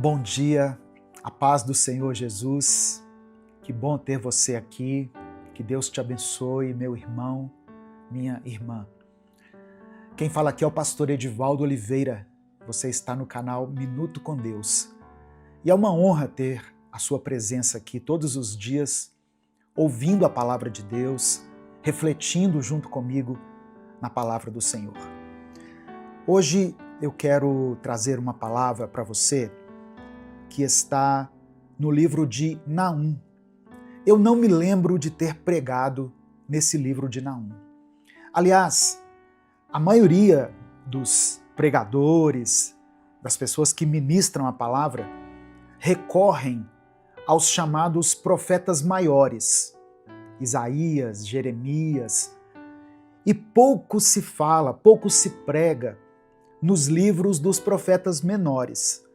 Bom dia, a paz do Senhor Jesus, que bom ter você aqui, que Deus te abençoe, meu irmão, minha irmã. Quem fala aqui é o pastor Edivaldo Oliveira, você está no canal Minuto com Deus. E é uma honra ter a sua presença aqui todos os dias, ouvindo a palavra de Deus, refletindo junto comigo na palavra do Senhor. Hoje eu quero trazer uma palavra para você que está no livro de Naum. Eu não me lembro de ter pregado nesse livro de Naum. Aliás, a maioria dos pregadores, das pessoas que ministram a palavra, recorrem aos chamados profetas maiores, Isaías, Jeremias, e pouco se fala, pouco se prega nos livros dos profetas menores.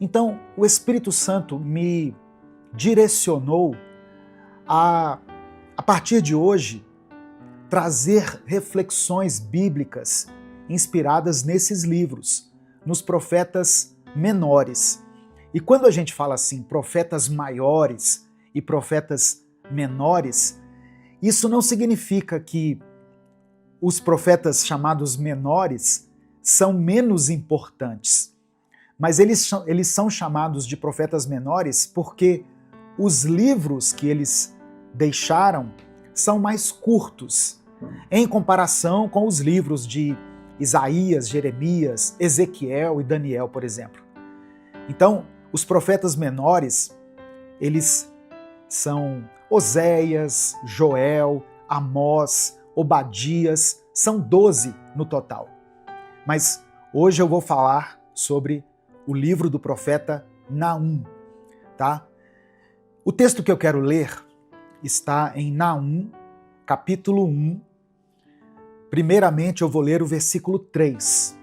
Então, o Espírito Santo me direcionou a partir de hoje, trazer reflexões bíblicas inspiradas nesses livros, nos profetas menores. E quando a gente fala assim, profetas maiores e profetas menores, isso não significa que os profetas chamados menores são menos importantes. Mas eles são chamados de profetas menores porque os livros que eles deixaram são mais curtos, em comparação com os livros de Isaías, Jeremias, Ezequiel e Daniel, por exemplo. Então, os profetas menores, eles são Oséias, Joel, Amós, Obadias, são 12 no total. Mas hoje eu vou falar sobre o livro do profeta Naum, tá? O texto que eu quero ler está em Naum, capítulo 1. Primeiramente eu vou ler o versículo 3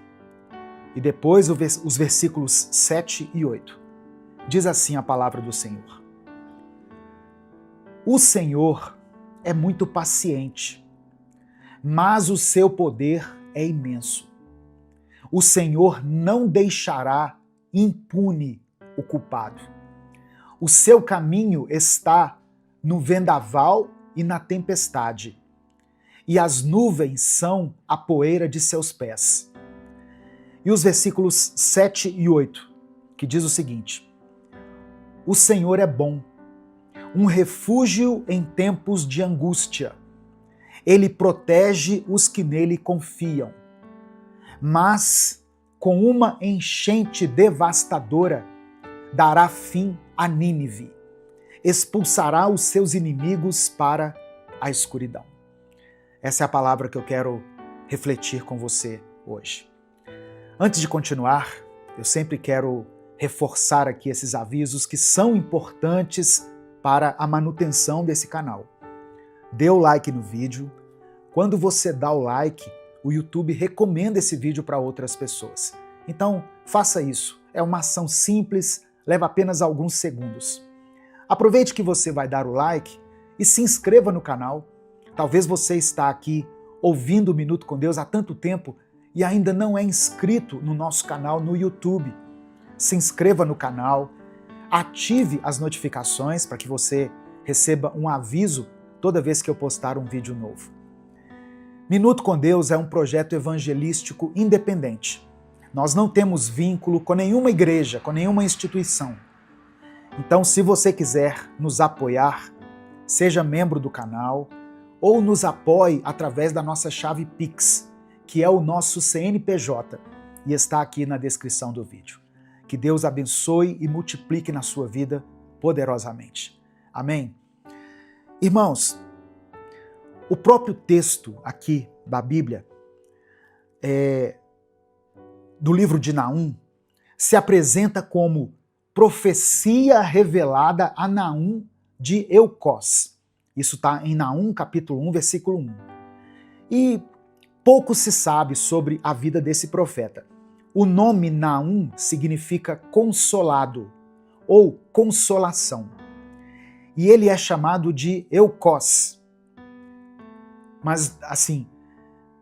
e depois os versículos 7 e 8. Diz assim a palavra do Senhor. O Senhor é muito paciente, mas o seu poder é imenso. O Senhor não deixará impune o culpado. O seu caminho está no vendaval e na tempestade, e as nuvens são a poeira de seus pés. E os versículos 7 e 8, que diz o seguinte: O Senhor é bom, um refúgio em tempos de angústia. Ele protege os que nele confiam. Mas com uma enchente devastadora, dará fim a Nínive, expulsará os seus inimigos para a escuridão. Essa é a palavra que eu quero refletir com você hoje. Antes de continuar, eu sempre quero reforçar aqui esses avisos que são importantes para a manutenção desse canal. Dê o like no vídeo. Quando você dá o like, o YouTube recomenda esse vídeo para outras pessoas. Então, faça isso. É uma ação simples, leva apenas alguns segundos. Aproveite que você vai dar o like e se inscreva no canal. Talvez você está aqui ouvindo o Minuto com Deus há tanto tempo e ainda não é inscrito no nosso canal no YouTube. Se inscreva no canal, ative as notificações para que você receba um aviso toda vez que eu postar um vídeo novo. Minuto com Deus é um projeto evangelístico independente. Nós não temos vínculo com nenhuma igreja, com nenhuma instituição. Então, se você quiser nos apoiar, seja membro do canal ou nos apoie através da nossa chave Pix, que é o nosso CNPJ, e está aqui na descrição do vídeo. Que Deus abençoe e multiplique na sua vida poderosamente. Amém? Irmãos, o próprio texto aqui da Bíblia, do livro de Naum, se apresenta como profecia revelada a Naum de Eucós. Isso está em Naum, capítulo 1, versículo 1. E pouco se sabe sobre a vida desse profeta. O nome Naum significa consolado ou consolação. E ele é chamado de Eucós. Mas, assim,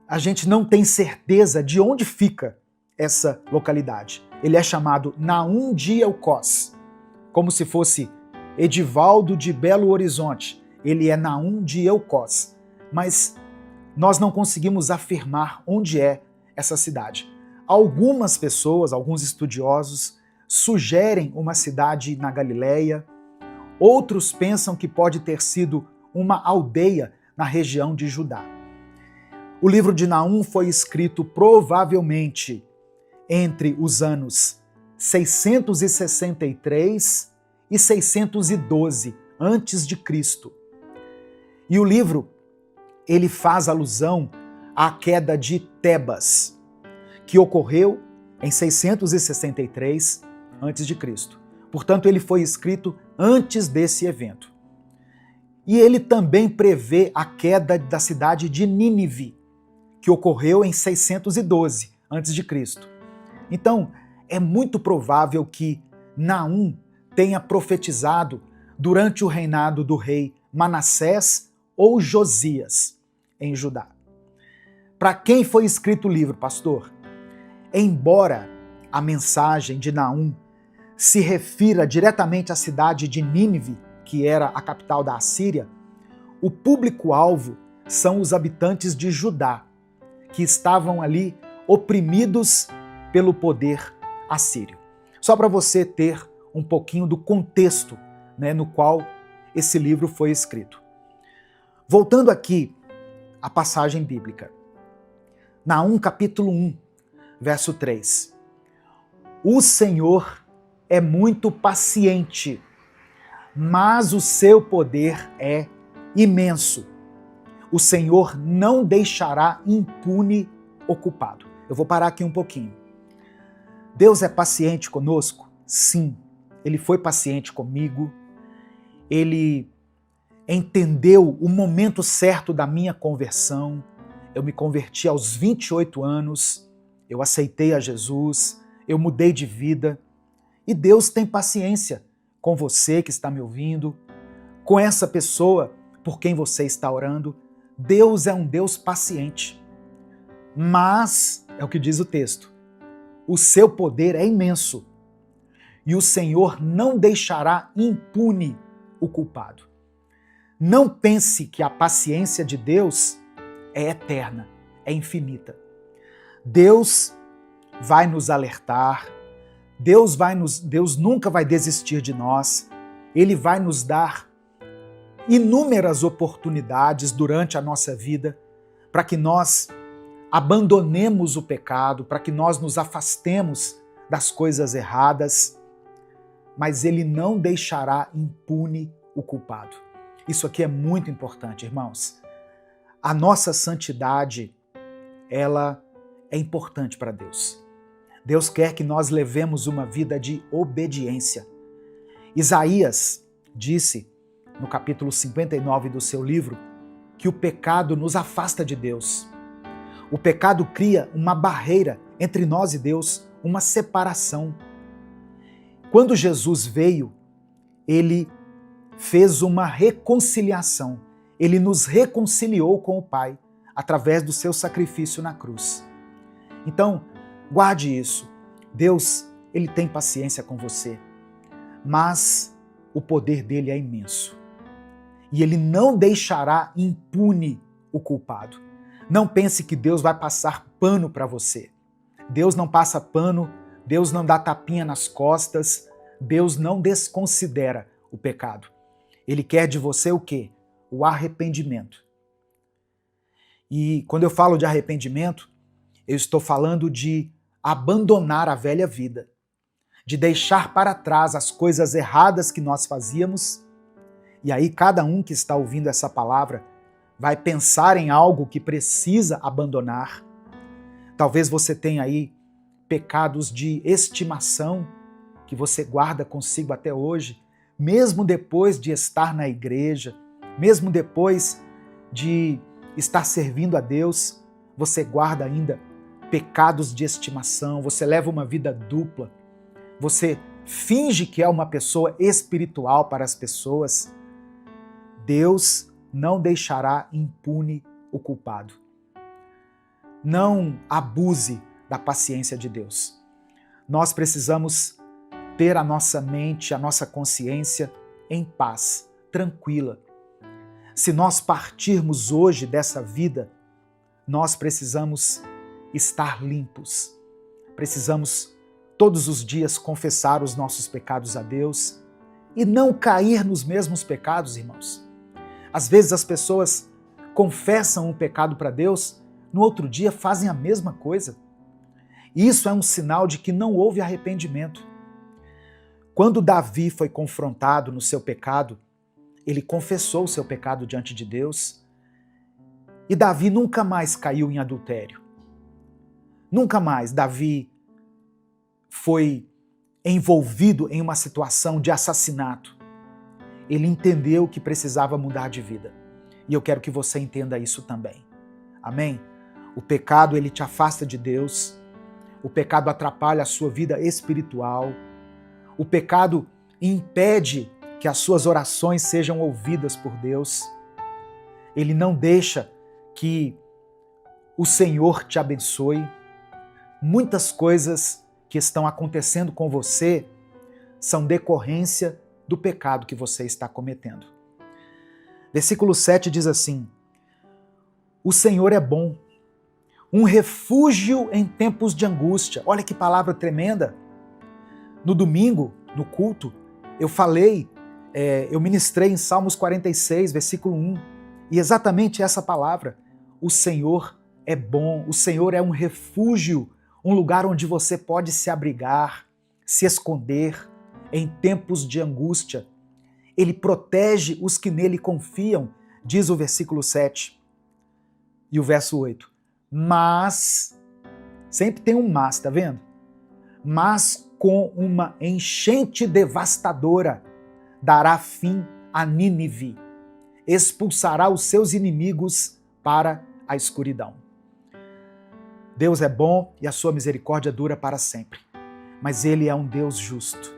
a gente não tem certeza de onde fica essa localidade. ele é chamado Naum de Elcós, como se fosse Edivaldo de Belo Horizonte. Ele é Naum de Elcós, mas nós não conseguimos afirmar onde é essa cidade. Algumas pessoas, alguns estudiosos, sugerem uma cidade na Galileia, outros pensam que pode ter sido uma aldeia na região de Judá. O livro de Naum foi escrito provavelmente entre os anos 663 e 612 antes de Cristo. E o livro ele faz alusão à queda de Tebas, que ocorreu em 663 antes de Cristo. Portanto, ele foi escrito antes desse evento. E ele também prevê a queda da cidade de Nínive, que ocorreu em 612 antes de Cristo. Então, é muito provável que Naum tenha profetizado durante o reinado do rei Manassés ou Josias em Judá. Para quem foi escrito o livro, pastor? Embora a mensagem de Naum se refira diretamente à cidade de Nínive, que era a capital da Assíria, o público-alvo são os habitantes de Judá, que estavam ali oprimidos pelo poder assírio. Só para você ter um pouquinho do contexto, no qual esse livro foi escrito. Voltando aqui à passagem bíblica. Naum capítulo 1, verso 3. O Senhor é muito paciente, mas o seu poder é imenso. O Senhor não deixará impune o culpado. Eu vou parar aqui um pouquinho. Deus é paciente conosco? Sim, Ele foi paciente comigo. Ele entendeu o momento certo da minha conversão. Eu me converti aos 28 anos, eu aceitei a Jesus, eu mudei de vida. E Deus tem paciência com você que está me ouvindo, com essa pessoa por quem você está orando. Deus é um Deus paciente. Mas, é o que diz o texto, o seu poder é imenso e o Senhor não deixará impune o culpado. Não pense que a paciência de Deus é eterna, é infinita. Deus vai nos alertar, Deus nunca vai desistir de nós, Ele vai nos dar inúmeras oportunidades durante a nossa vida para que nós abandonemos o pecado, para que nós nos afastemos das coisas erradas, mas Ele não deixará impune o culpado. Isso aqui é muito importante, irmãos. A nossa santidade, ela é importante para Deus. Deus quer que nós levemos uma vida de obediência. Isaías disse, no capítulo 59 do seu livro, que o pecado nos afasta de Deus. O pecado cria uma barreira entre nós e Deus, uma separação. Quando Jesus veio, ele fez uma reconciliação. Ele nos reconciliou com o Pai através do seu sacrifício na cruz. Então, guarde isso. Deus, Ele tem paciência com você, mas o poder dele é imenso. E Ele não deixará impune o culpado. Não pense que Deus vai passar pano para você. Deus não passa pano, Deus não dá tapinha nas costas, Deus não desconsidera o pecado. Ele quer de você o quê? O arrependimento. E quando eu falo de arrependimento, eu estou falando de abandonar a velha vida, de deixar para trás as coisas erradas que nós fazíamos. E aí cada um que está ouvindo essa palavra vai pensar em algo que precisa abandonar. Talvez você tenha aí pecados de estimação que você guarda consigo até hoje, mesmo depois de estar na igreja, mesmo depois de estar servindo a Deus, você guarda ainda pecados de estimação, você leva uma vida dupla, você finge que é uma pessoa espiritual para as pessoas. Deus não deixará impune o culpado. Não abuse da paciência de Deus. nós precisamos ter a nossa mente, a nossa consciência em paz, tranquila. Se nós partirmos hoje dessa vida, nós precisamos estar limpos. Precisamos todos os dias confessar os nossos pecados a Deus e não cair nos mesmos pecados, irmãos. Às vezes as pessoas confessam um pecado para Deus, no outro dia fazem a mesma coisa. Isso é um sinal de que não houve arrependimento. Quando Davi foi confrontado no seu pecado, ele confessou o seu pecado diante de Deus e Davi nunca mais caiu em adultério. Nunca mais Davi foi envolvido em uma situação de assassinato. Ele entendeu que precisava mudar de vida. E eu quero que você entenda isso também. Amém? O pecado, ele te afasta de Deus. O pecado atrapalha a sua vida espiritual. O pecado impede que as suas orações sejam ouvidas por Deus. Ele não deixa que o Senhor te abençoe. Muitas coisas que estão acontecendo com você são decorrência do pecado que você está cometendo. Versículo 7 diz assim: o Senhor é bom, um refúgio em tempos de angústia. Olha que palavra tremenda. No domingo, no culto, eu ministrei em Salmos 46, versículo 1, e exatamente essa palavra: o Senhor é bom, o Senhor é um refúgio, um lugar onde você pode se abrigar, se esconder em tempos de angústia. Ele protege os que nele confiam, diz o versículo 7. E o verso 8. Mas, sempre tem um mas, tá vendo? Mas com uma enchente devastadora dará fim a Nínive, expulsará os seus inimigos para a escuridão. Deus é bom e a sua misericórdia dura para sempre. Mas Ele é um Deus justo.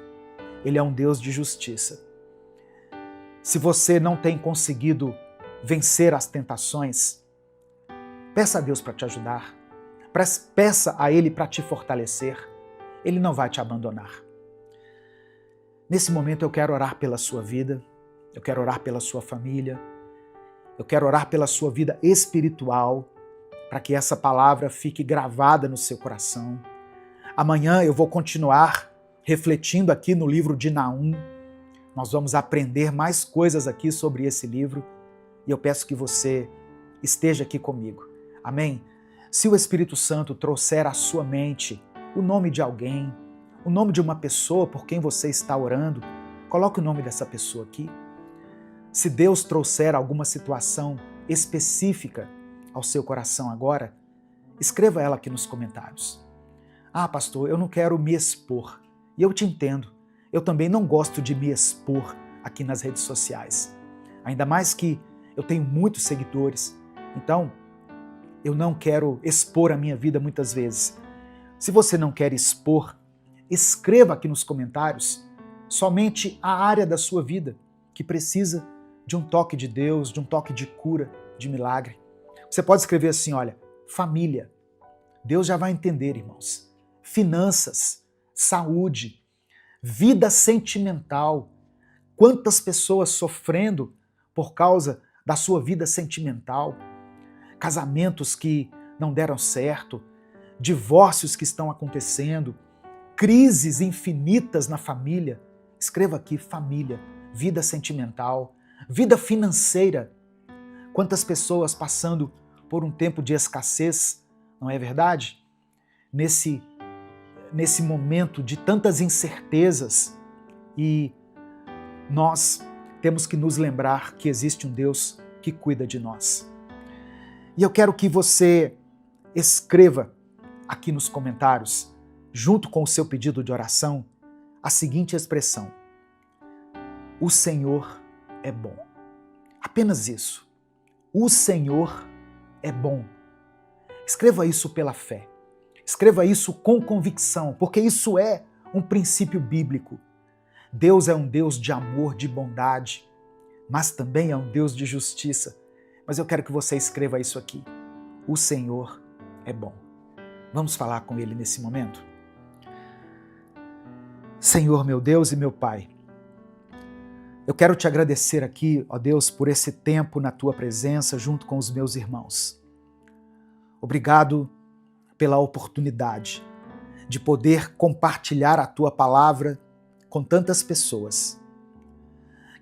Ele é um Deus de justiça. Se você não tem conseguido vencer as tentações, peça a Deus para te ajudar. Peça a Ele para te fortalecer. Ele não vai te abandonar. Nesse momento eu quero orar pela sua vida, eu quero orar pela sua família, eu quero orar pela sua vida espiritual, para que essa palavra fique gravada no seu coração. Amanhã eu vou continuar refletindo aqui no livro de Naum. Nós vamos aprender mais coisas aqui sobre esse livro e eu peço que você esteja aqui comigo. Amém? Se o Espírito Santo trouxer à sua mente o nome de alguém, o nome de uma pessoa por quem você está orando, coloque o nome dessa pessoa aqui. Se Deus trouxer alguma situação específica ao seu coração agora, escreva ela aqui nos comentários. Ah, pastor, eu não quero me expor. E eu te entendo. Eu também não gosto de me expor aqui nas redes sociais. Ainda mais que eu tenho muitos seguidores. Então, eu não quero expor a minha vida muitas vezes. Se você não quer expor, escreva aqui nos comentários somente a área da sua vida que precisa de um toque de Deus, de um toque de cura, de milagre. Você pode escrever assim, olha, família. Deus já vai entender, irmãos. Finanças, saúde, vida sentimental. Quantas pessoas sofrendo por causa da sua vida sentimental? Casamentos que não deram certo, divórcios que estão acontecendo, crises infinitas na família. Escreva aqui, família, vida sentimental, vida financeira. Quantas pessoas passando por um tempo de escassez, não é verdade? Nesse momento de tantas incertezas, e nós temos que nos lembrar que existe um Deus que cuida de nós. E eu quero que você escreva aqui nos comentários, junto com o seu pedido de oração, a seguinte expressão: o Senhor é bom. Apenas isso. O Senhor é bom. Escreva isso pela fé. Escreva isso com convicção, porque isso é um princípio bíblico. Deus é um Deus de amor, de bondade, mas também é um Deus de justiça. Mas eu quero que você escreva isso aqui. O Senhor é bom. Vamos falar com Ele nesse momento? Senhor, meu Deus e meu Pai, eu quero te agradecer aqui, ó Deus, por esse tempo na tua presença junto com os meus irmãos. Obrigado pela oportunidade de poder compartilhar a tua palavra com tantas pessoas.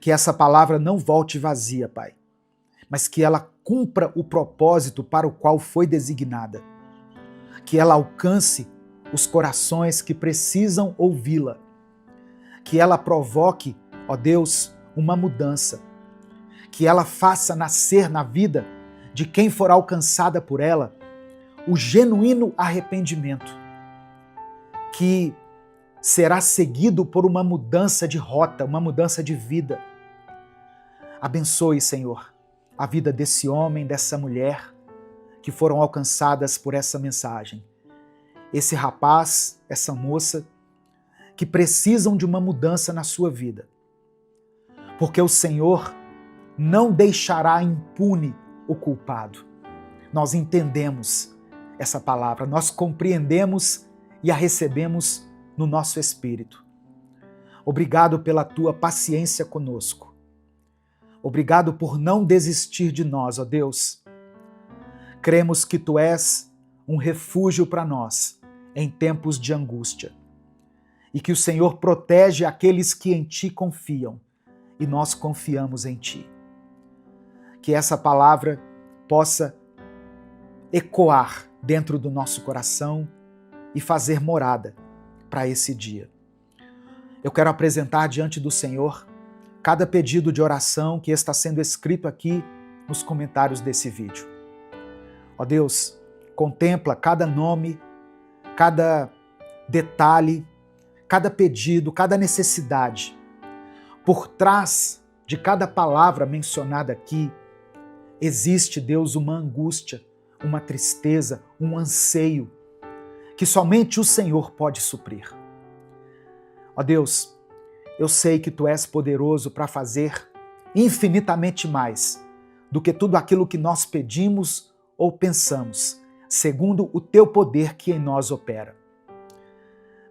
Que essa palavra não volte vazia, Pai, mas que ela cumpra o propósito para o qual foi designada. Que ela alcance os corações que precisam ouvi-la. Que ela provoque, ó Deus, uma mudança. Que ela faça nascer na vida de quem for alcançada por ela o genuíno arrependimento, que será seguido por uma mudança de rota, uma mudança de vida. Abençoe, Senhor, a vida desse homem, dessa mulher que foram alcançadas por essa mensagem. Esse rapaz, essa moça, que precisam de uma mudança na sua vida. Porque o Senhor não deixará impune o culpado. Nós entendemos essa palavra, nós compreendemos e a recebemos no nosso espírito. Obrigado pela tua paciência conosco. Obrigado por não desistir de nós, ó Deus. Cremos que tu és um refúgio para nós em tempos de angústia e que o Senhor protege aqueles que em ti confiam e nós confiamos em ti. Que essa palavra possa ecoar dentro do nosso coração e fazer morada para esse dia. Eu quero apresentar diante do Senhor cada pedido de oração que está sendo escrito aqui nos comentários desse vídeo. Ó Deus, contempla cada nome, cada detalhe, cada pedido, cada necessidade. Por trás de cada palavra mencionada aqui, existe, Deus, uma angústia, uma tristeza, um anseio, que somente o Senhor pode suprir. Ó Deus, eu sei que tu és poderoso para fazer infinitamente mais do que tudo aquilo que nós pedimos ou pensamos, segundo o teu poder que em nós opera.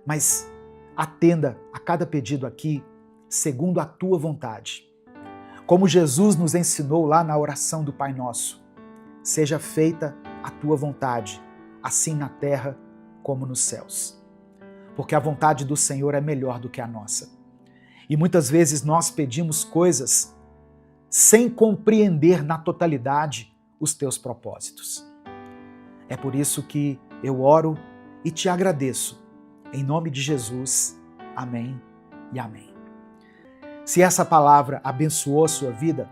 Mas atenda a cada pedido aqui, segundo a tua vontade. Como Jesus nos ensinou lá na oração do Pai Nosso, seja feita a tua vontade, assim na terra como nos céus. Porque a vontade do Senhor é melhor do que a nossa. E muitas vezes nós pedimos coisas sem compreender na totalidade os teus propósitos. É por isso que eu oro e te agradeço. Em nome de Jesus, amém e amém. Se essa palavra abençoou a sua vida,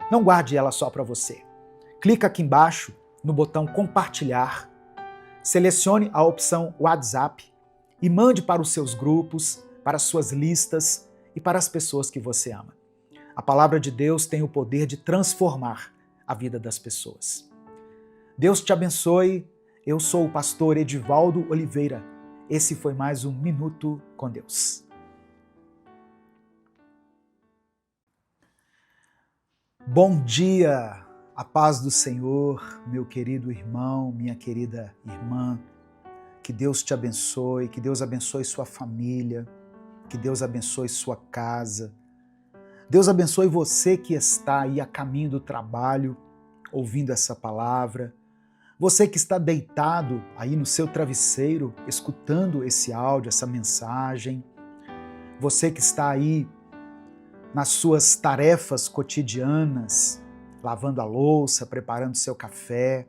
não guarde ela só para você. Clica aqui embaixo no botão compartilhar, selecione a opção WhatsApp e mande para os seus grupos, para as suas listas e para as pessoas que você ama. A palavra de Deus tem o poder de transformar a vida das pessoas. Deus te abençoe. Eu sou o pastor Edivaldo Oliveira. Esse foi mais um Minuto com Deus. Bom dia, a paz do Senhor, meu querido irmão, minha querida irmã. Que Deus te abençoe, que Deus abençoe sua família, que Deus abençoe sua casa. Deus abençoe você que está aí a caminho do trabalho, ouvindo essa palavra. Você que está deitado aí no seu travesseiro, escutando esse áudio, essa mensagem. Você que está aí nas suas tarefas cotidianas, lavando a louça, preparando seu café.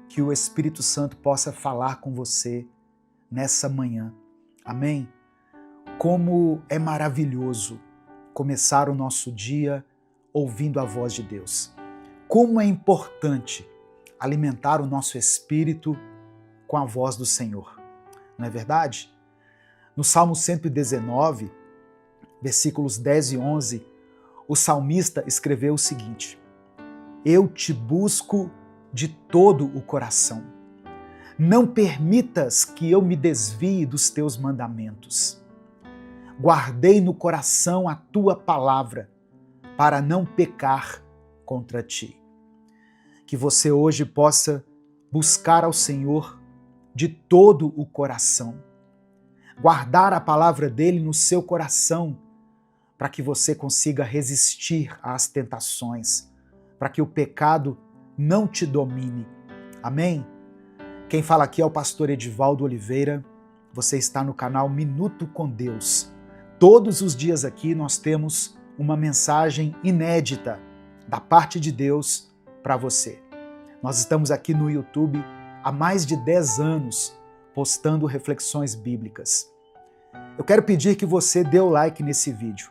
Que o Espírito Santo possa falar com você nessa manhã. Amém? Como é maravilhoso começar o nosso dia ouvindo a voz de Deus. Como é importante alimentar o nosso espírito com a voz do Senhor. Não é verdade? No Salmo 119, versículos 10 e 11, o salmista escreveu o seguinte: Eu te busco de todo o coração. Não permitas que eu me desvie dos teus mandamentos. Guardei no coração a tua palavra para não pecar contra ti. Que você hoje possa buscar ao Senhor de todo o coração. guardar a palavra dele no seu coração, para que você consiga resistir às tentações, para que o pecado não te domine. Amém? Quem fala aqui é o pastor Edivaldo Oliveira. Você está no canal Minuto com Deus. Todos os dias aqui nós temos uma mensagem inédita da parte de Deus para você. Nós estamos aqui no YouTube há mais de 10 anos postando reflexões bíblicas. Eu quero pedir que você dê o like nesse vídeo.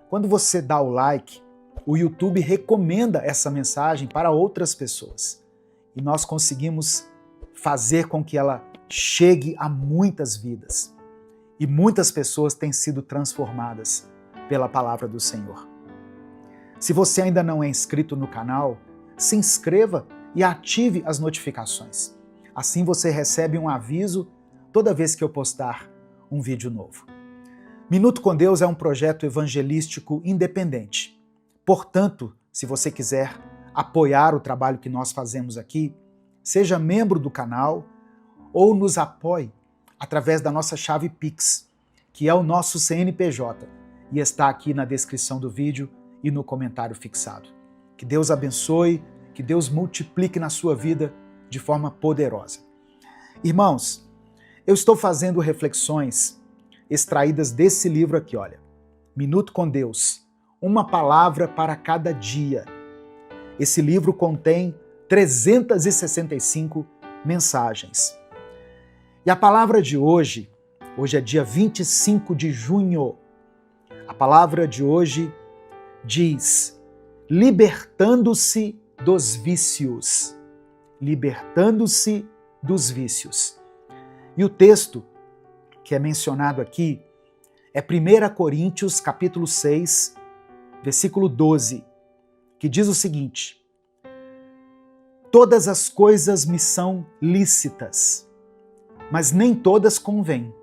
Quando você dá o like, o YouTube recomenda essa mensagem para outras pessoas. E nós conseguimos fazer com que ela chegue a muitas vidas. E muitas pessoas têm sido transformadas pela palavra do Senhor. Se você ainda não é inscrito no canal, se inscreva e ative as notificações. Assim você recebe um aviso toda vez que eu postar um vídeo novo. Minuto com Deus é um projeto evangelístico independente. Portanto, se você quiser apoiar o trabalho que nós fazemos aqui, seja membro do canal ou nos apoie através da nossa chave Pix, que é o nosso CNPJ, e está aqui na descrição do vídeo e no comentário fixado. Que Deus abençoe, que Deus multiplique na sua vida de forma poderosa. Irmãos, eu estou fazendo reflexões extraídas desse livro aqui, olha. Minuto com Deus, uma palavra para cada dia. Esse livro contém 365 mensagens. E a palavra de hoje é dia 25 de junho. A palavra de hoje diz: libertando-se dos vícios. Libertando-se dos vícios. E o texto que é mencionado aqui é 1 Coríntios capítulo 6, versículo 12, que diz o seguinte: todas as coisas me são lícitas, mas nem todas convêm.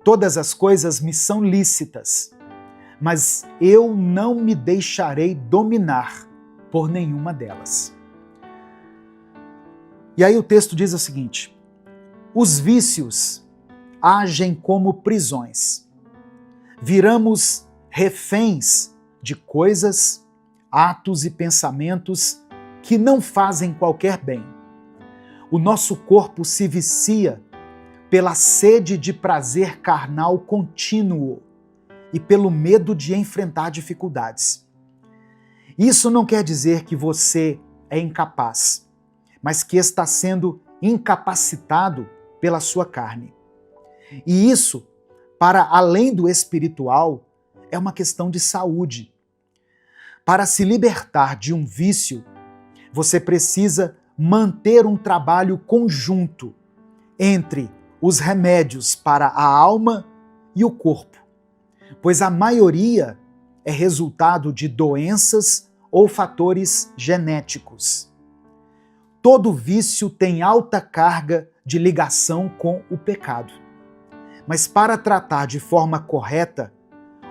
Todas as coisas me são lícitas, mas eu não me deixarei dominar por nenhuma delas. E aí o texto diz o seguinte: os vícios agem como prisões. Viramos reféns de coisas, atos e pensamentos que não fazem qualquer bem. O nosso corpo se vicia pela sede de prazer carnal contínuo e pelo medo de enfrentar dificuldades. Isso não quer dizer que você é incapaz, mas que está sendo incapacitado pela sua carne. E isso, para além do espiritual, é uma questão de saúde. Para se libertar de um vício, você precisa manter um trabalho conjunto entre os remédios para a alma e o corpo, pois a maioria é resultado de doenças ou fatores genéticos. Todo vício tem alta carga de ligação com o pecado. Mas para tratar de forma correta,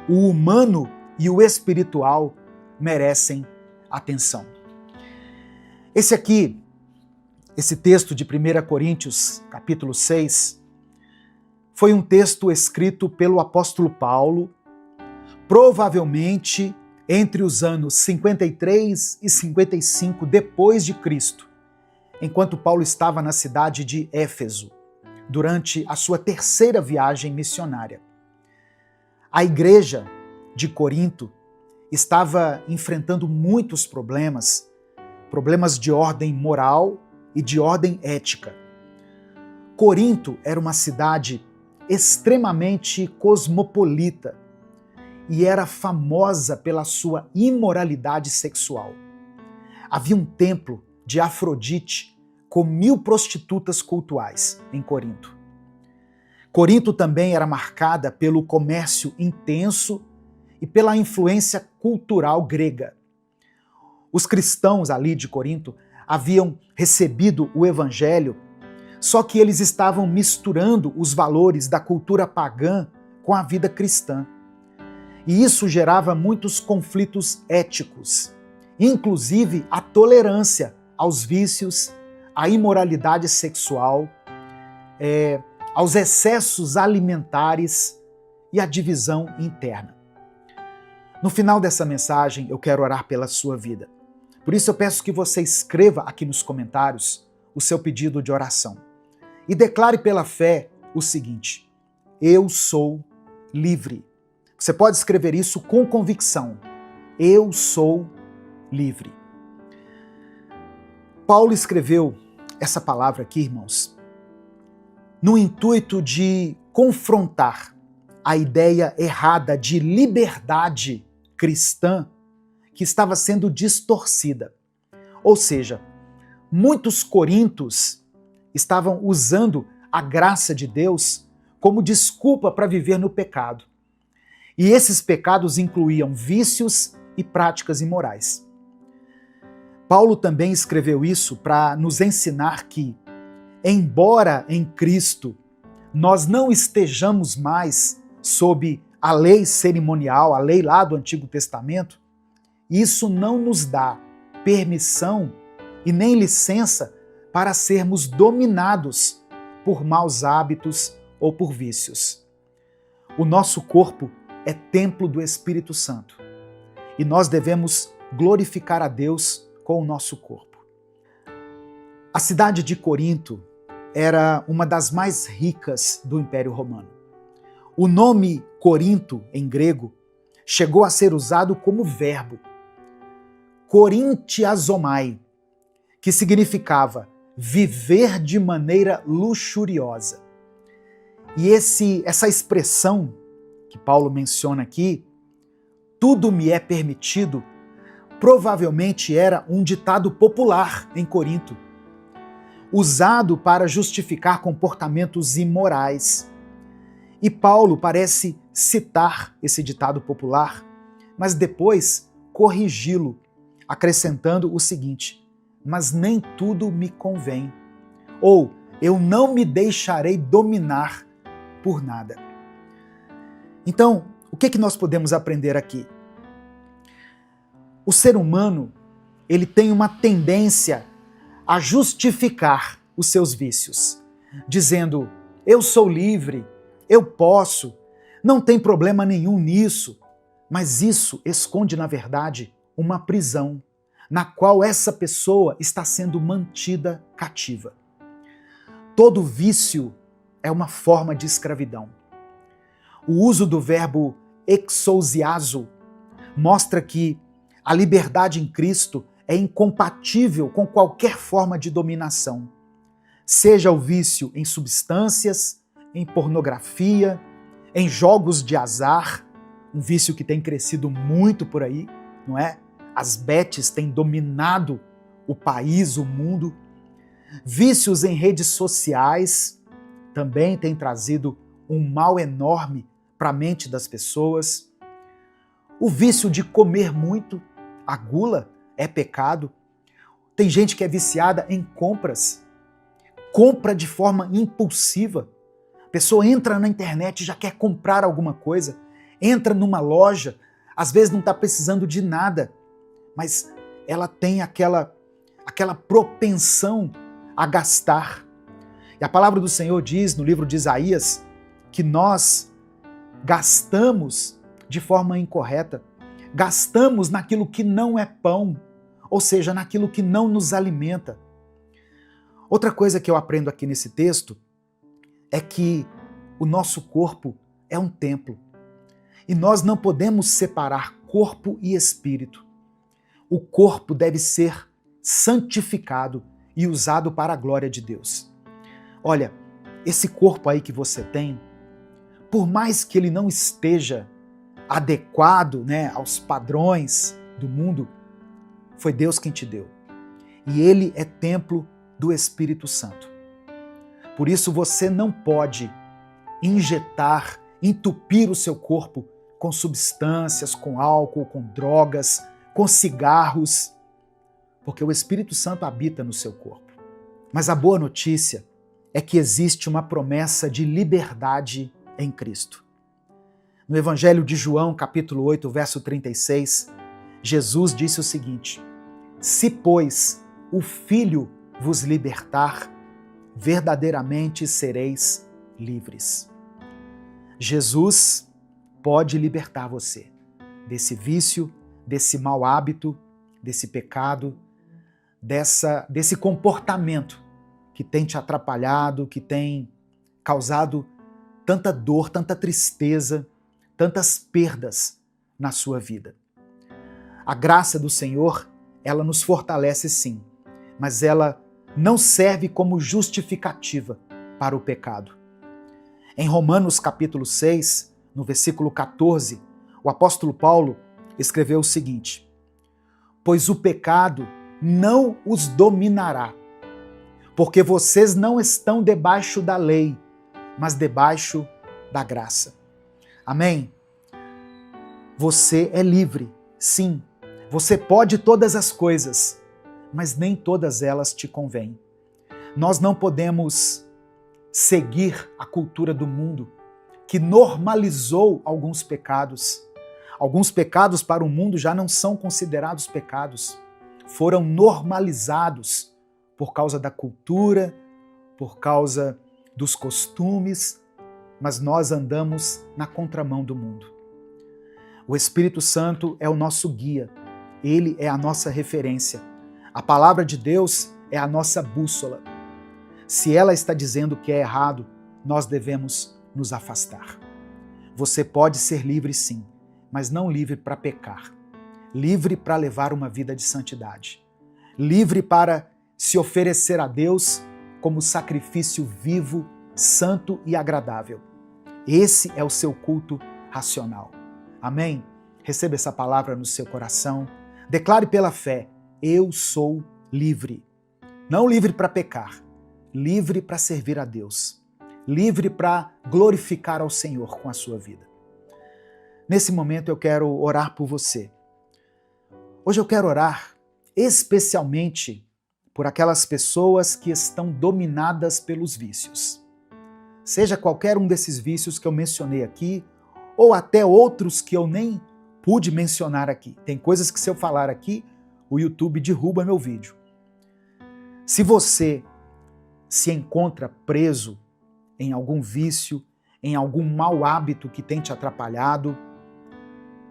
o humano e o espiritual merecem atenção. Esse texto de 1 Coríntios, capítulo 6, foi um texto escrito pelo apóstolo Paulo, provavelmente entre os anos 53 e 55 depois de Cristo, enquanto Paulo estava na cidade de Éfeso, durante a sua terceira viagem missionária. A igreja de Corinto estava enfrentando muitos problemas de ordem moral e de ordem ética. Corinto era uma cidade extremamente cosmopolita e era famosa pela sua imoralidade sexual. Havia um templo de Afrodite com 1000 prostitutas cultuais em Corinto. Corinto também era marcada pelo comércio intenso e pela influência cultural grega. Os cristãos ali de Corinto haviam recebido o evangelho, só que eles estavam misturando os valores da cultura pagã com a vida cristã. E isso gerava muitos conflitos éticos, inclusive a tolerância aos vícios, à imoralidade sexual, aos excessos alimentares e à divisão interna. No final dessa mensagem, eu quero orar pela sua vida. Por isso eu peço que você escreva aqui nos comentários o seu pedido de oração e declare pela fé o seguinte: eu sou livre. Você pode escrever isso com convicção. Eu sou livre. Paulo escreveu essa palavra aqui, irmãos, no intuito de confrontar a ideia errada de liberdade cristã que estava sendo distorcida. Ou seja, muitos coríntios estavam usando a graça de Deus como desculpa para viver no pecado. E esses pecados incluíam vícios e práticas imorais. Paulo também escreveu isso para nos ensinar que, embora em Cristo nós não estejamos mais sob a lei cerimonial, a lei lá do Antigo Testamento, isso não nos dá permissão e nem licença para sermos dominados por maus hábitos ou por vícios. O nosso corpo é templo do Espírito Santo e nós devemos glorificar a Deus com o nosso corpo. A cidade de Corinto era uma das mais ricas do Império Romano. O nome Corinto, em grego, chegou a ser usado como verbo, korintiazomai, que significava viver de maneira luxuriosa. E essa expressão que Paulo menciona aqui, tudo me é permitido, provavelmente era um ditado popular em Corinto, usado para justificar comportamentos imorais. E Paulo parece citar esse ditado popular, mas depois corrigi-lo, acrescentando o seguinte: mas nem tudo me convém, ou eu não me deixarei dominar por nada. Então, o que nós podemos aprender aqui? O ser humano, ele tem uma tendência a justificar os seus vícios, dizendo: eu sou livre, eu posso, não tem problema nenhum nisso. Mas isso esconde, na verdade, uma prisão, na qual essa pessoa está sendo mantida cativa. Todo vício é uma forma de escravidão. O uso do verbo exousiazo mostra que a liberdade em Cristo é incompatível com qualquer forma de dominação, seja o vício em substâncias, em pornografia, em jogos de azar, um vício que tem crescido muito por aí, não é? As bets têm dominado o país, o mundo. Vícios em redes sociais também têm trazido um mal enorme para a mente das pessoas. O vício de comer muito, a gula, é pecado. Tem gente que é viciada em compras, compra de forma impulsiva. A pessoa entra na internet e já quer comprar alguma coisa, entra numa loja, às vezes não está precisando de nada, mas ela tem aquela propensão a gastar. E a palavra do Senhor diz no livro de Isaías que nós gastamos de forma incorreta, gastamos naquilo que não é pão, ou seja, naquilo que não nos alimenta. Outra coisa que eu aprendo aqui nesse texto é que o nosso corpo é um templo e nós não podemos separar corpo e espírito. O corpo deve ser santificado e usado para a glória de Deus. Olha, esse corpo aí que você tem, por mais que ele não esteja adequado, né, aos padrões do mundo, foi Deus quem te deu. E ele é templo do Espírito Santo. Por isso você não pode injetar, entupir o seu corpo com substâncias, com álcool, com drogas, com cigarros, porque o Espírito Santo habita no seu corpo. Mas a boa notícia é que existe uma promessa de liberdade em Cristo. No Evangelho de João, capítulo 8, verso 36, Jesus disse o seguinte: se, pois, o Filho vos libertar, verdadeiramente sereis livres. Jesus pode libertar você desse vício, desse mau hábito, desse pecado, desse comportamento que tem te atrapalhado, que tem causado tanta dor, tanta tristeza, tantas perdas na sua vida. A graça do Senhor, ela nos fortalece sim, mas ela não serve como justificativa para o pecado. Em Romanos capítulo 6, no versículo 14, o apóstolo Paulo escreveu o seguinte: pois o pecado não os dominará, porque vocês não estão debaixo da lei, mas debaixo da graça. Amém? Você é livre, sim. Você pode todas as coisas, mas nem todas elas te convêm. Nós não podemos seguir a cultura do mundo, que normalizou alguns pecados. Alguns pecados para o mundo já não são considerados pecados. Foram normalizados por causa da cultura, por causa dos costumes, mas nós andamos na contramão do mundo. O Espírito Santo é o nosso guia, ele é a nossa referência. A palavra de Deus é a nossa bússola. Se ela está dizendo que é errado, nós devemos nos afastar. Você pode ser livre sim, mas não livre para pecar. Livre para levar uma vida de santidade. Livre para se oferecer a Deus como sacrifício vivo, santo e agradável. Esse é o seu culto racional. Amém? Receba essa palavra no seu coração. Declare pela fé: eu sou livre. Não livre para pecar, livre para servir a Deus. Livre para glorificar ao Senhor com a sua vida. Nesse momento eu quero orar por você. Hoje eu quero orar especialmente por aquelas pessoas que estão dominadas pelos vícios. Seja qualquer um desses vícios que eu mencionei aqui, ou até outros que eu nem pude mencionar aqui. Tem coisas que se eu falar aqui, o YouTube derruba meu vídeo. Se você se encontra preso em algum vício, em algum mau hábito que tem te atrapalhado,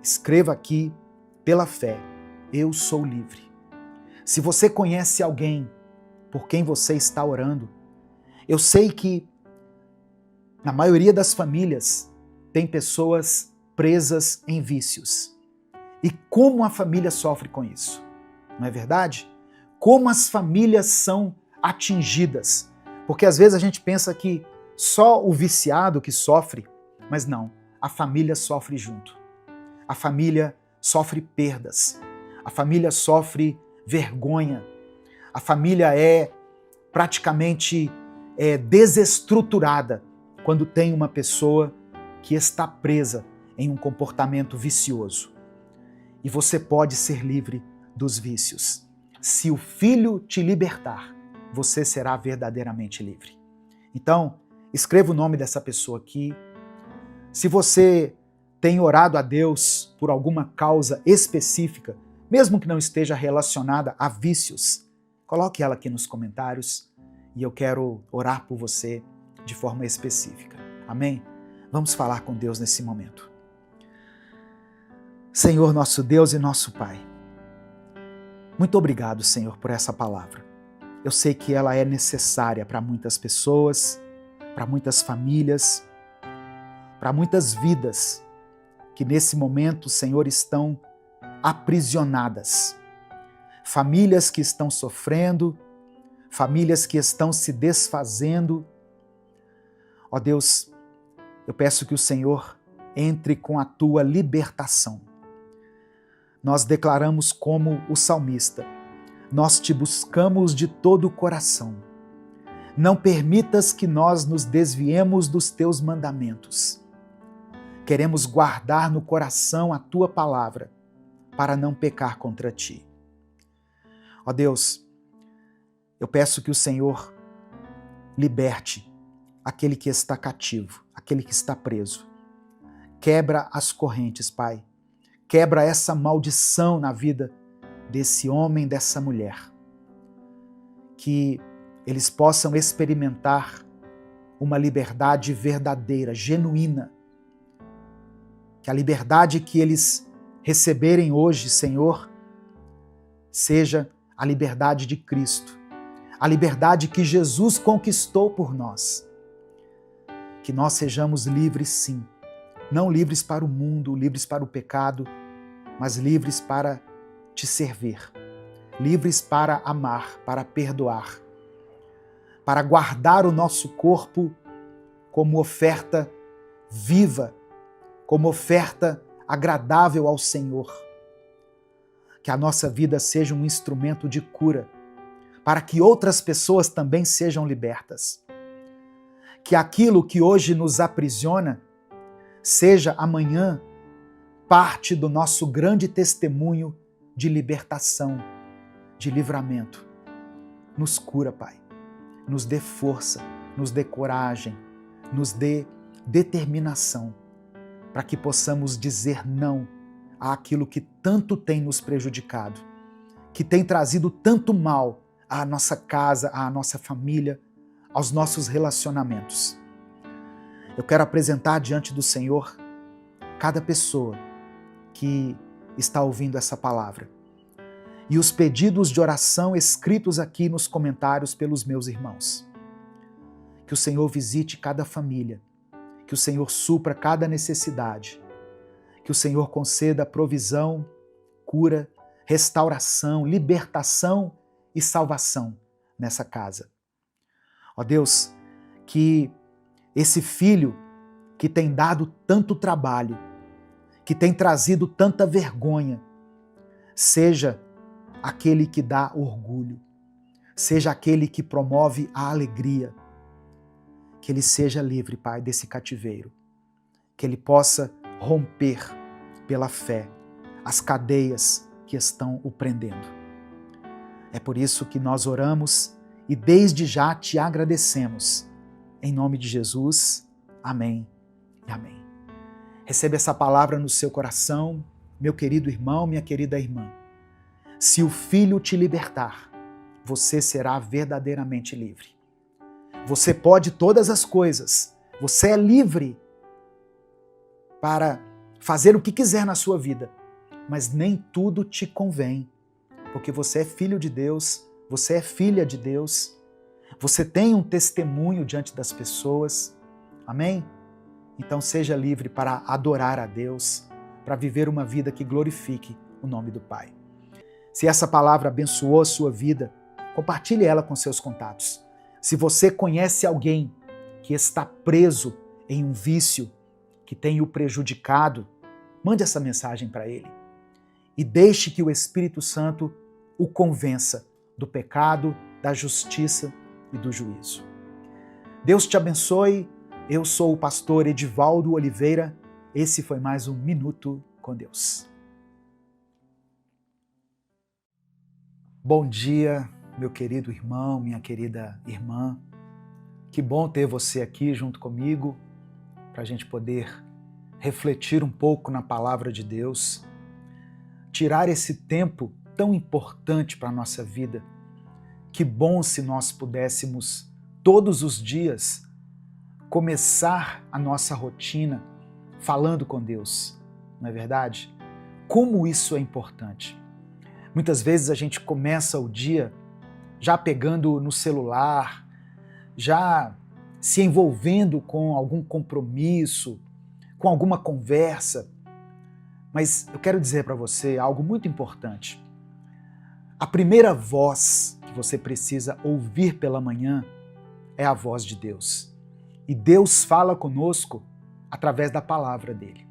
escreva aqui pela fé: eu sou livre. Se você conhece alguém por quem você está orando, eu sei que na maioria das famílias tem pessoas presas em vícios. E como a família sofre com isso? Não é verdade? Como as famílias são atingidas. Porque às vezes a gente pensa que só o viciado que sofre, mas não, a família sofre junto. A família sofre perdas. A família sofre vergonha. A família é praticamente desestruturada quando tem uma pessoa que está presa em um comportamento vicioso. E você pode ser livre dos vícios. Se o Filho te libertar, você será verdadeiramente livre. Então, escreva o nome dessa pessoa aqui. Se você tem orado a Deus por alguma causa específica, mesmo que não esteja relacionada a vícios, coloque ela aqui nos comentários e eu quero orar por você de forma específica. Amém? Vamos falar com Deus nesse momento. Senhor, nosso Deus e nosso Pai, muito obrigado, Senhor, por essa palavra. Eu sei que ela é necessária para muitas pessoas, para muitas famílias, para muitas vidas que nesse momento, Senhor, estão aprisionadas. Famílias que estão sofrendo, famílias que estão se desfazendo. Ó Deus, eu peço que o Senhor entre com a tua libertação. Nós declaramos como o salmista: nós te buscamos de todo o coração. Não permitas que nós nos desviemos dos teus mandamentos. Queremos guardar no coração a tua palavra para não pecar contra ti. Ó Deus, eu peço que o Senhor liberte aquele que está cativo, aquele que está preso. Quebra as correntes, Pai. Quebra essa maldição na vida desse homem, dessa mulher. Que eles possam experimentar uma liberdade verdadeira, genuína. Que a liberdade que eles receberem hoje, Senhor, seja a liberdade de Cristo, a liberdade que Jesus conquistou por nós. Que nós sejamos livres, sim, não livres para o mundo, livres para o pecado, mas livres para te servir, livres para amar, para perdoar, para guardar o nosso corpo como oferta viva, como oferta agradável ao Senhor. Que a nossa vida seja um instrumento de cura, para que outras pessoas também sejam libertas. Que aquilo que hoje nos aprisiona seja amanhã parte do nosso grande testemunho de libertação, de livramento. Nos cura, Pai. Nos dê força, nos dê coragem, nos dê determinação, para que possamos dizer não àquilo que tanto tem nos prejudicado, que tem trazido tanto mal à nossa casa, à nossa família, aos nossos relacionamentos. Eu quero apresentar diante do Senhor cada pessoa que está ouvindo essa palavra e os pedidos de oração escritos aqui nos comentários pelos meus irmãos. Que o Senhor visite cada família, que o Senhor supra cada necessidade, que o Senhor conceda provisão, cura, restauração, libertação e salvação nessa casa. Ó Deus, que esse filho que tem dado tanto trabalho, que tem trazido tanta vergonha, seja aquele que dá orgulho, seja aquele que promove a alegria, que ele seja livre, Pai, desse cativeiro, que ele possa romper pela fé as cadeias que estão o prendendo. É por isso que nós oramos e desde já te agradecemos. Em nome de Jesus, amém e amém. Receba essa palavra no seu coração, meu querido irmão, minha querida irmã. Se o Filho te libertar, você será verdadeiramente livre. Você pode todas as coisas, você é livre para fazer o que quiser na sua vida, mas nem tudo te convém, porque você é filho de Deus, você é filha de Deus, você tem um testemunho diante das pessoas, amém? Então seja livre para adorar a Deus, para viver uma vida que glorifique o nome do Pai. Se essa palavra abençoou a sua vida, compartilhe ela com seus contatos. Se você conhece alguém que está preso em um vício que tem o prejudicado, mande essa mensagem para ele e deixe que o Espírito Santo o convença do pecado, da justiça e do juízo. Deus te abençoe. Eu sou o pastor Edivaldo Oliveira. Esse foi mais um Minuto com Deus. Bom dia, meu querido irmão, minha querida irmã. Que bom ter você aqui junto comigo para a gente poder refletir um pouco na palavra de Deus, tirar esse tempo tão importante para a nossa vida. Que bom se nós pudéssemos todos os dias começar a nossa rotina falando com Deus, não é verdade? Como isso é importante. Muitas vezes a gente começa o dia já pegando no celular, já se envolvendo com algum compromisso, com alguma conversa. Mas eu quero dizer para você algo muito importante. A primeira voz que você precisa ouvir pela manhã é a voz de Deus. E Deus fala conosco através da palavra dele.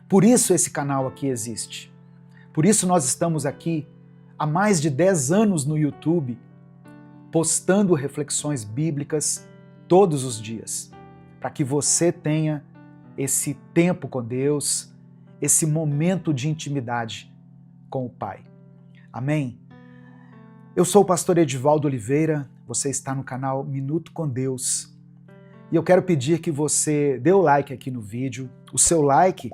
Por isso esse canal aqui existe. Por isso nós estamos aqui há mais de 10 anos no YouTube, postando reflexões bíblicas todos os dias, para que você tenha esse tempo com Deus, esse momento de intimidade com o Pai. Amém? Eu sou o pastor Edivaldo Oliveira, você está no canal Minuto com Deus. E eu quero pedir que você dê o like aqui no vídeo. O seu like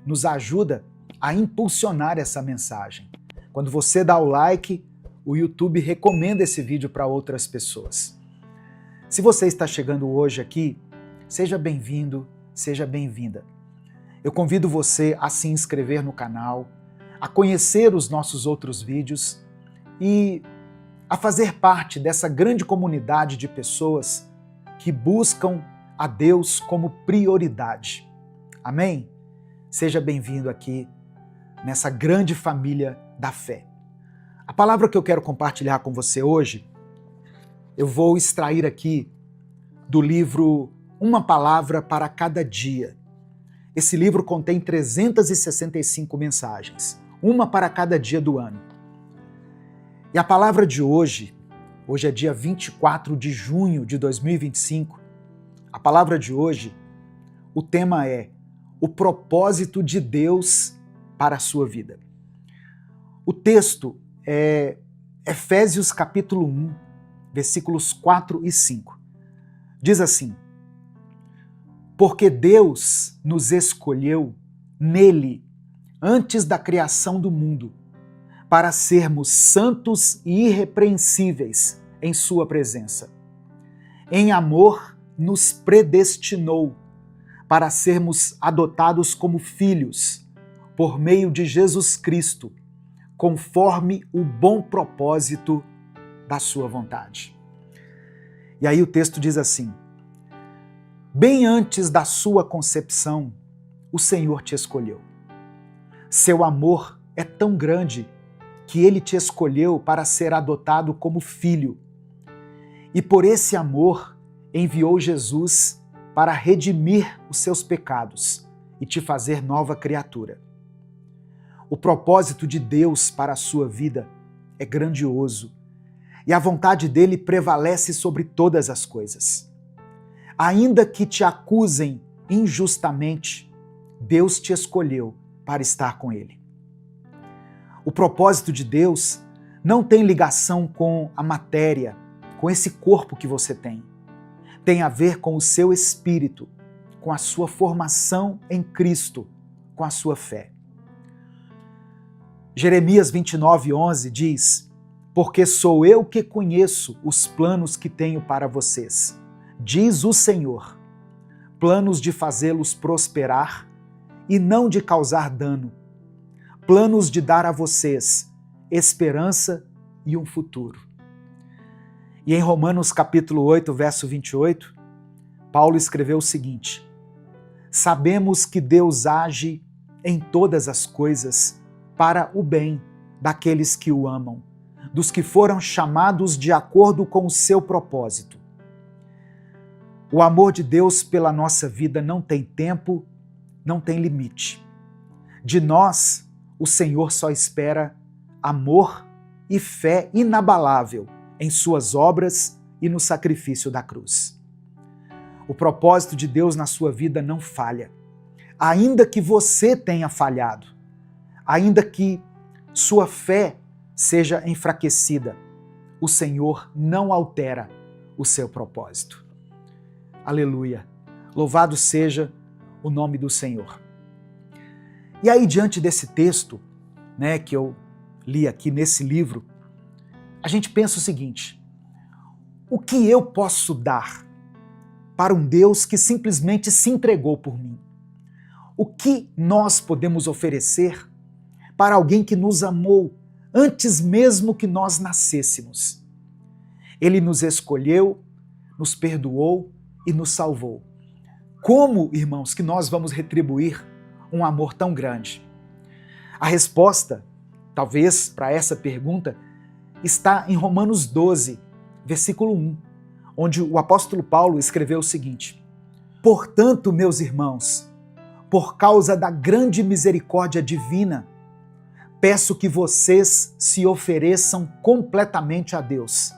nos ajuda a impulsionar essa mensagem. Quando você dá o like, o YouTube recomenda esse vídeo para outras pessoas. Se você está chegando hoje aqui, seja bem-vindo, seja bem-vinda. Eu convido você a se inscrever no canal, a conhecer os nossos outros vídeos e a fazer parte dessa grande comunidade de pessoas que buscam a Deus como prioridade. Amém? Seja bem-vindo aqui nessa grande família da fé. A palavra que eu quero compartilhar com você hoje, eu vou extrair aqui do livro Uma Palavra para Cada Dia. Esse livro contém 365 mensagens, uma para cada dia do ano. E a palavra de hoje é dia 24 de junho de 2025, a palavra de hoje, o tema é o propósito de Deus para a sua vida. O texto é Efésios capítulo 1, versículos 4 e 5. Diz assim: porque Deus nos escolheu nele antes da criação do mundo, para sermos santos e irrepreensíveis em sua presença. Em amor, nos predestinou para sermos adotados como filhos por meio de Jesus Cristo, conforme o bom propósito da sua vontade. E aí o texto diz assim: bem antes da sua concepção, o Senhor te escolheu. Seu amor é tão grande que ele te escolheu para ser adotado como filho. E por esse amor enviou Jesus para redimir os seus pecados e te fazer nova criatura. O propósito de Deus para a sua vida é grandioso e a vontade dele prevalece sobre todas as coisas. Ainda que te acusem injustamente, Deus te escolheu para estar com ele. O propósito de Deus não tem ligação com a matéria, com esse corpo que você tem. Tem a ver com o seu espírito, com a sua formação em Cristo, com a sua fé. Jeremias 29:11 diz: porque sou eu que conheço os planos que tenho para vocês, diz o Senhor, planos de fazê-los prosperar e não de causar dano, planos de dar a vocês esperança e um futuro. E em Romanos capítulo 8, verso 28, Paulo escreveu o seguinte: sabemos que Deus age em todas as coisas para o bem daqueles que o amam, dos que foram chamados de acordo com o seu propósito. O amor de Deus pela nossa vida não tem tempo, não tem limite. De nós, o Senhor só espera amor e fé inabalável em suas obras e no sacrifício da cruz. O propósito de Deus na sua vida não falha. Ainda que você tenha falhado, ainda que sua fé seja enfraquecida, o Senhor não altera o seu propósito. Aleluia! Louvado seja o nome do Senhor. E aí, diante desse texto, que eu li aqui nesse livro, a gente pensa o seguinte: o que eu posso dar para um Deus que simplesmente se entregou por mim? O que nós podemos oferecer para alguém que nos amou antes mesmo que nós nascêssemos? Ele nos escolheu, nos perdoou e nos salvou. Como, irmãos, que nós vamos retribuir um amor tão grande? A resposta, talvez, para essa pergunta, está em Romanos 12, versículo 1, onde o apóstolo Paulo escreveu o seguinte: portanto, meus irmãos, por causa da grande misericórdia divina, peço que vocês se ofereçam completamente a Deus,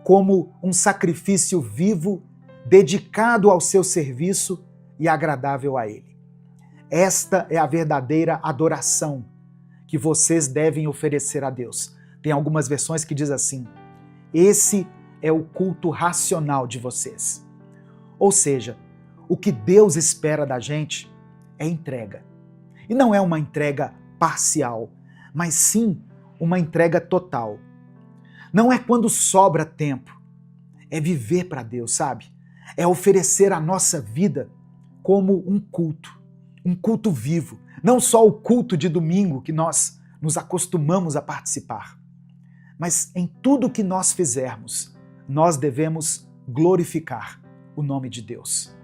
como um sacrifício vivo, dedicado ao seu serviço e agradável a Ele. Esta é a verdadeira adoração que vocês devem oferecer a Deus. Tem algumas versões que diz assim: esse é o culto racional de vocês. Ou seja, o que Deus espera da gente é entrega. E não é uma entrega parcial, mas sim uma entrega total. Não é quando sobra tempo, é viver para Deus, sabe? É oferecer a nossa vida como um culto vivo. Não só o culto de domingo que nós nos acostumamos a participar, mas em tudo que nós fizermos, nós devemos glorificar o nome de Deus.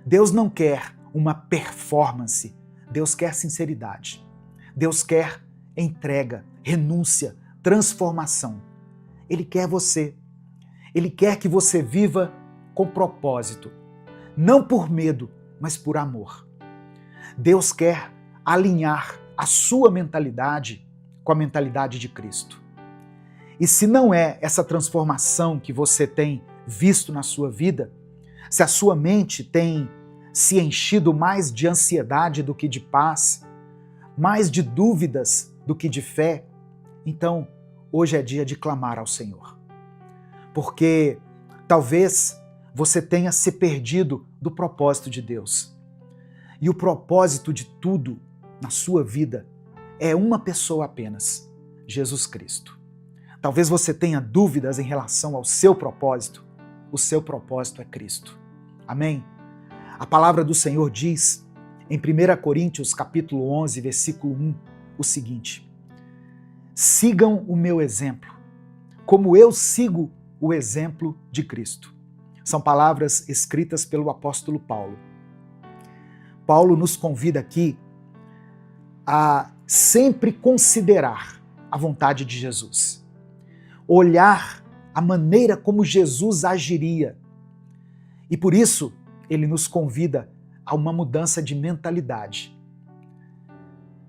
Deus não quer uma performance, Deus quer sinceridade. Deus quer entrega, renúncia, transformação. Ele quer você. Ele quer que você viva com propósito, não por medo, mas por amor. Deus quer alinhar a sua mentalidade com a mentalidade de Cristo. E se não é essa transformação que você tem visto na sua vida, se a sua mente tem se enchido mais de ansiedade do que de paz, mais de dúvidas do que de fé, então hoje é dia de clamar ao Senhor. Porque talvez você tenha se perdido do propósito de Deus. E o propósito de tudo na sua vida é uma pessoa apenas, Jesus Cristo. Talvez você tenha dúvidas em relação ao seu propósito. O seu propósito é Cristo. Amém? A palavra do Senhor diz em 1 Coríntios capítulo 11, versículo 1, o seguinte: sigam o meu exemplo, como eu sigo o exemplo de Cristo. São palavras escritas pelo apóstolo Paulo. Paulo nos convida aqui a sempre considerar a vontade de Jesus, olhar a maneira como Jesus agiria. E por isso, ele nos convida a uma mudança de mentalidade,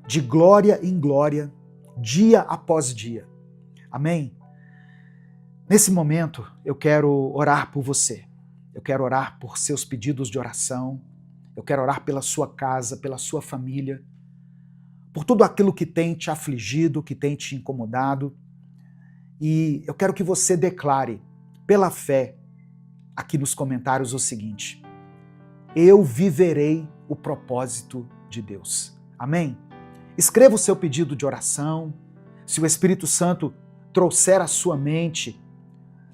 de glória em glória, dia após dia. Amém? Nesse momento, eu quero orar por você. Eu quero orar por seus pedidos de oração. Eu quero orar pela sua casa, pela sua família, por tudo aquilo que tem te afligido, que tem te incomodado. E eu quero que você declare, pela fé, aqui nos comentários o seguinte: eu viverei o propósito de Deus. Amém? Escreva o seu pedido de oração. Se o Espírito Santo trouxer à sua mente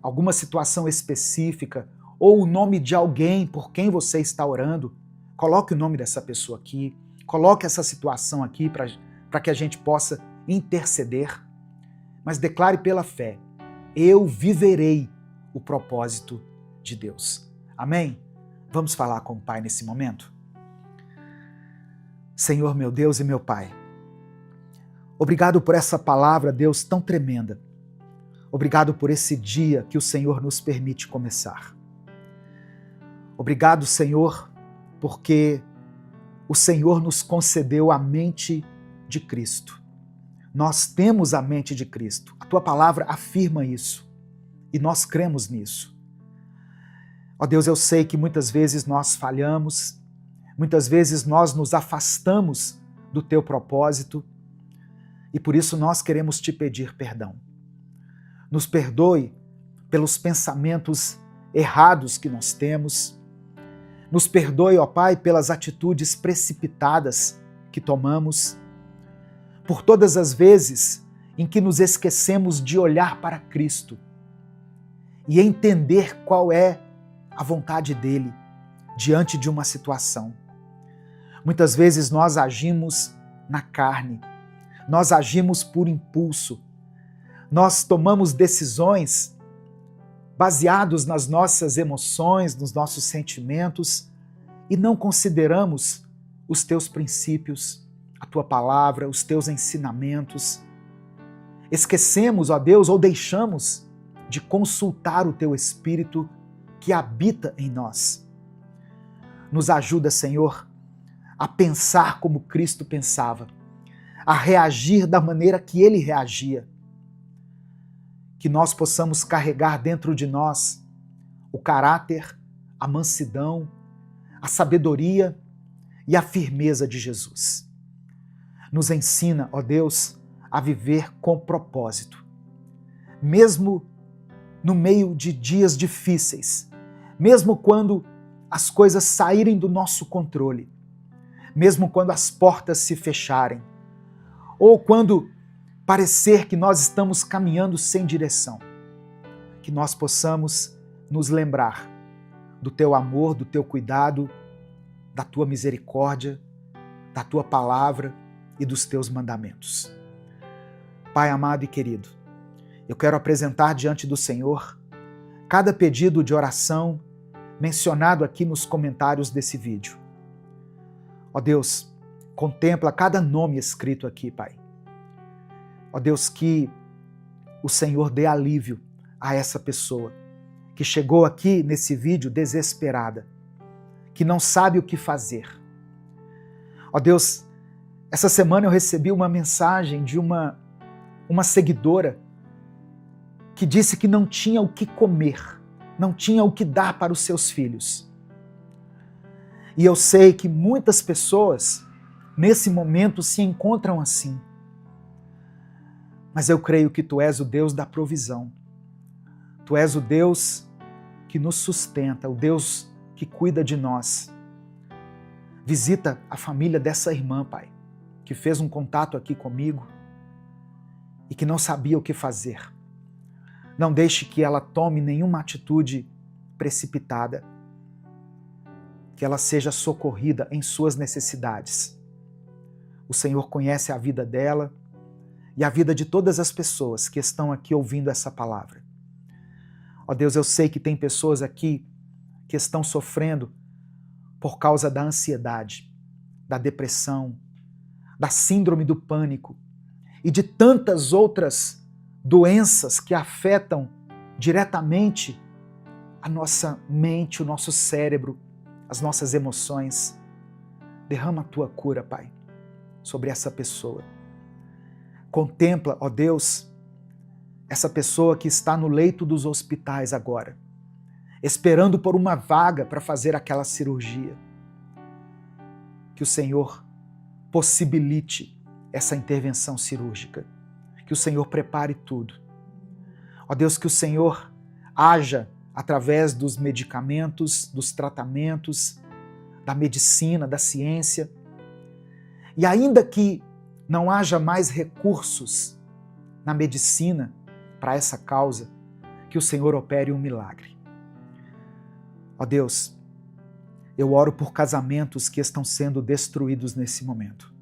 alguma situação específica ou o nome de alguém por quem você está orando, coloque o nome dessa pessoa aqui, coloque essa situação aqui para que a gente possa interceder, mas declare pela fé: eu viverei o propósito de Deus. Amém? Vamos falar com o Pai nesse momento? Senhor, meu Deus e meu Pai, obrigado por essa palavra, Deus, tão tremenda. Obrigado por esse dia que o Senhor nos permite começar. Obrigado, Senhor, porque o Senhor nos concedeu a mente de Cristo. Nós temos a mente de Cristo. A Tua palavra afirma isso e nós cremos nisso. Ó Deus, eu sei que muitas vezes nós falhamos, muitas vezes nós nos afastamos do Teu propósito e por isso nós queremos Te pedir perdão. Nos perdoe pelos pensamentos errados que nós temos. Nos perdoe, ó Pai, pelas atitudes precipitadas que tomamos, por todas as vezes em que nos esquecemos de olhar para Cristo e entender qual é a vontade dele diante de uma situação. Muitas vezes nós agimos na carne, nós agimos por impulso, nós tomamos decisões baseados nas nossas emoções, nos nossos sentimentos e não consideramos os teus princípios, a tua palavra, os teus ensinamentos. Esquecemos, ó Deus, ou deixamos de consultar o teu Espírito que habita em nós. Nos ajuda, Senhor, a pensar como Cristo pensava, a reagir da maneira que ele reagia. Que nós possamos carregar dentro de nós o caráter, a mansidão, a sabedoria e a firmeza de Jesus. Nos ensina, ó Deus, a viver com propósito. Mesmo no meio de dias difíceis, mesmo quando as coisas saírem do nosso controle, mesmo quando as portas se fecharem, ou quando parecer que nós estamos caminhando sem direção, que nós possamos nos lembrar do teu amor, do teu cuidado, da tua misericórdia, da tua palavra e dos teus mandamentos. Pai amado e querido, eu quero apresentar diante do Senhor cada pedido de oração mencionado aqui nos comentários desse vídeo. Ó Deus, contempla cada nome escrito aqui, Pai. Ó Deus, que o Senhor dê alívio a essa pessoa que chegou aqui nesse vídeo desesperada, que não sabe o que fazer. Ó Deus, essa semana eu recebi uma mensagem de uma seguidora que disse que não tinha o que comer, não tinha o que dar para os seus filhos. E eu sei que muitas pessoas, nesse momento, se encontram assim. Mas eu creio que Tu és o Deus da provisão. Tu és o Deus que nos sustenta, o Deus que cuida de nós. Visita a família dessa irmã, Pai, que fez um contato aqui comigo e que não sabia o que fazer. Não deixe que ela tome nenhuma atitude precipitada, que ela seja socorrida em suas necessidades. O Senhor conhece a vida dela e a vida de todas as pessoas que estão aqui ouvindo essa palavra. Ó Deus, eu sei que tem pessoas aqui que estão sofrendo por causa da ansiedade, da depressão, da síndrome do pânico e de tantas outras doenças que afetam diretamente a nossa mente, o nosso cérebro, as nossas emoções. Derrama a Tua cura, Pai, sobre essa pessoa. Contempla, ó Deus, essa pessoa que está no leito dos hospitais agora, esperando por uma vaga para fazer aquela cirurgia. Que o Senhor possibilite essa intervenção cirúrgica. Que o Senhor prepare tudo. Ó Deus, que o Senhor haja através dos medicamentos, dos tratamentos, da medicina, da ciência. E ainda que não haja mais recursos na medicina para essa causa, que o Senhor opere um milagre. Ó Deus, eu oro por casamentos que estão sendo destruídos nesse momento.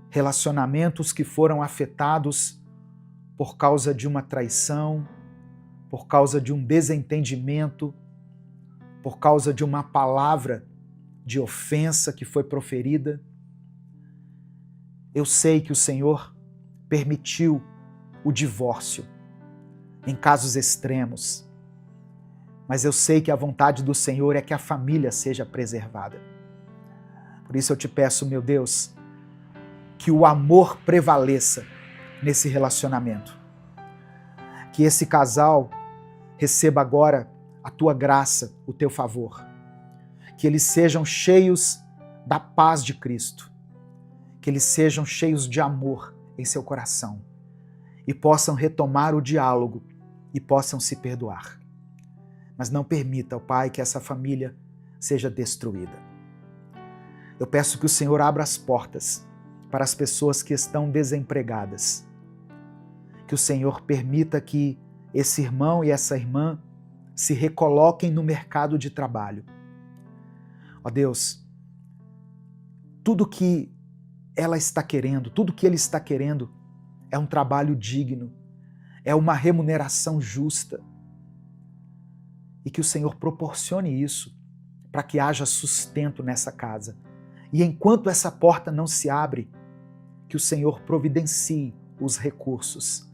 Relacionamentos que foram afetados por causa de uma traição, por causa de um desentendimento, por causa de uma palavra de ofensa que foi proferida. Eu sei que o Senhor permitiu o divórcio em casos extremos, mas eu sei que a vontade do Senhor é que a família seja preservada. Por isso eu te peço, meu Deus, que o amor prevaleça nesse relacionamento. Que esse casal receba agora a Tua graça, o Teu favor. Que eles sejam cheios da paz de Cristo. Que eles sejam cheios de amor em seu coração. E possam retomar o diálogo e possam se perdoar. Mas não permita, ó Pai, que essa família seja destruída. Eu peço que o Senhor abra as portas para as pessoas que estão desempregadas. Que o Senhor permita que esse irmão e essa irmã se recoloquem no mercado de trabalho. Ó Deus, tudo que ela está querendo, tudo que ele está querendo é um trabalho digno, é uma remuneração justa. E que o Senhor proporcione isso para que haja sustento nessa casa. E enquanto essa porta não se abre, que o Senhor providencie os recursos,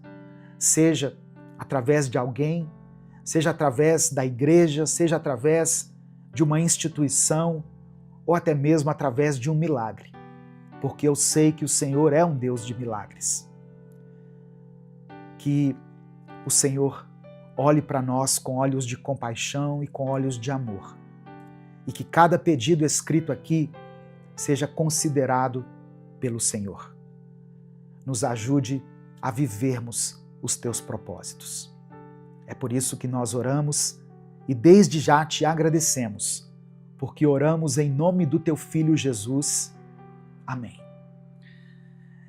seja através de alguém, seja através da igreja, seja através de uma instituição, ou até mesmo através de um milagre, porque eu sei que o Senhor é um Deus de milagres. Que o Senhor olhe para nós com olhos de compaixão e com olhos de amor, e que cada pedido escrito aqui seja considerado pelo Senhor. Nos ajude a vivermos os Teus propósitos. É por isso que nós oramos e desde já Te agradecemos, porque oramos em nome do Teu Filho Jesus. Amém.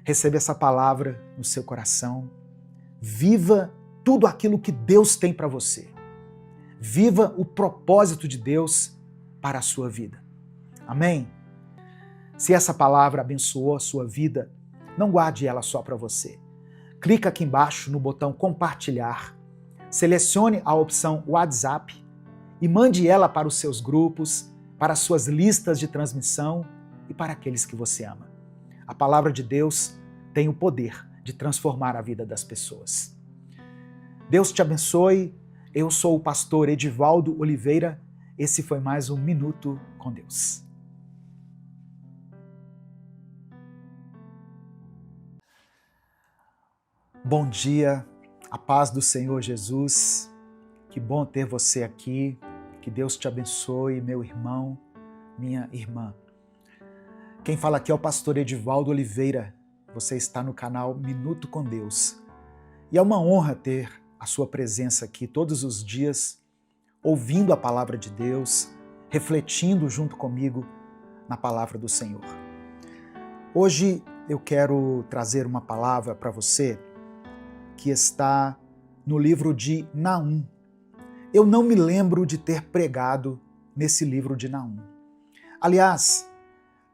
Receba essa palavra no seu coração. Viva tudo aquilo que Deus tem para você. Viva o propósito de Deus para a sua vida. Amém? Se essa palavra abençoou a sua vida, não guarde ela só para você. Clica aqui embaixo no botão compartilhar, selecione a opção WhatsApp e mande ela para os seus grupos, para as suas listas de transmissão e para aqueles que você ama. A palavra de Deus tem o poder de transformar a vida das pessoas. Deus te abençoe. Eu sou o pastor Edivaldo Oliveira. Esse foi mais um Minuto com Deus. Bom dia, a paz do Senhor Jesus. Que bom ter você aqui. Que Deus te abençoe, meu irmão, minha irmã. Quem fala aqui é o pastor Edivaldo Oliveira. Você está no canal Minuto com Deus. E é uma honra ter a sua presença aqui todos os dias, ouvindo a palavra de Deus, refletindo junto comigo na palavra do Senhor. Hoje eu quero trazer uma palavra para você que está no livro de Naum. Eu não me lembro de ter pregado nesse livro de Naum. Aliás,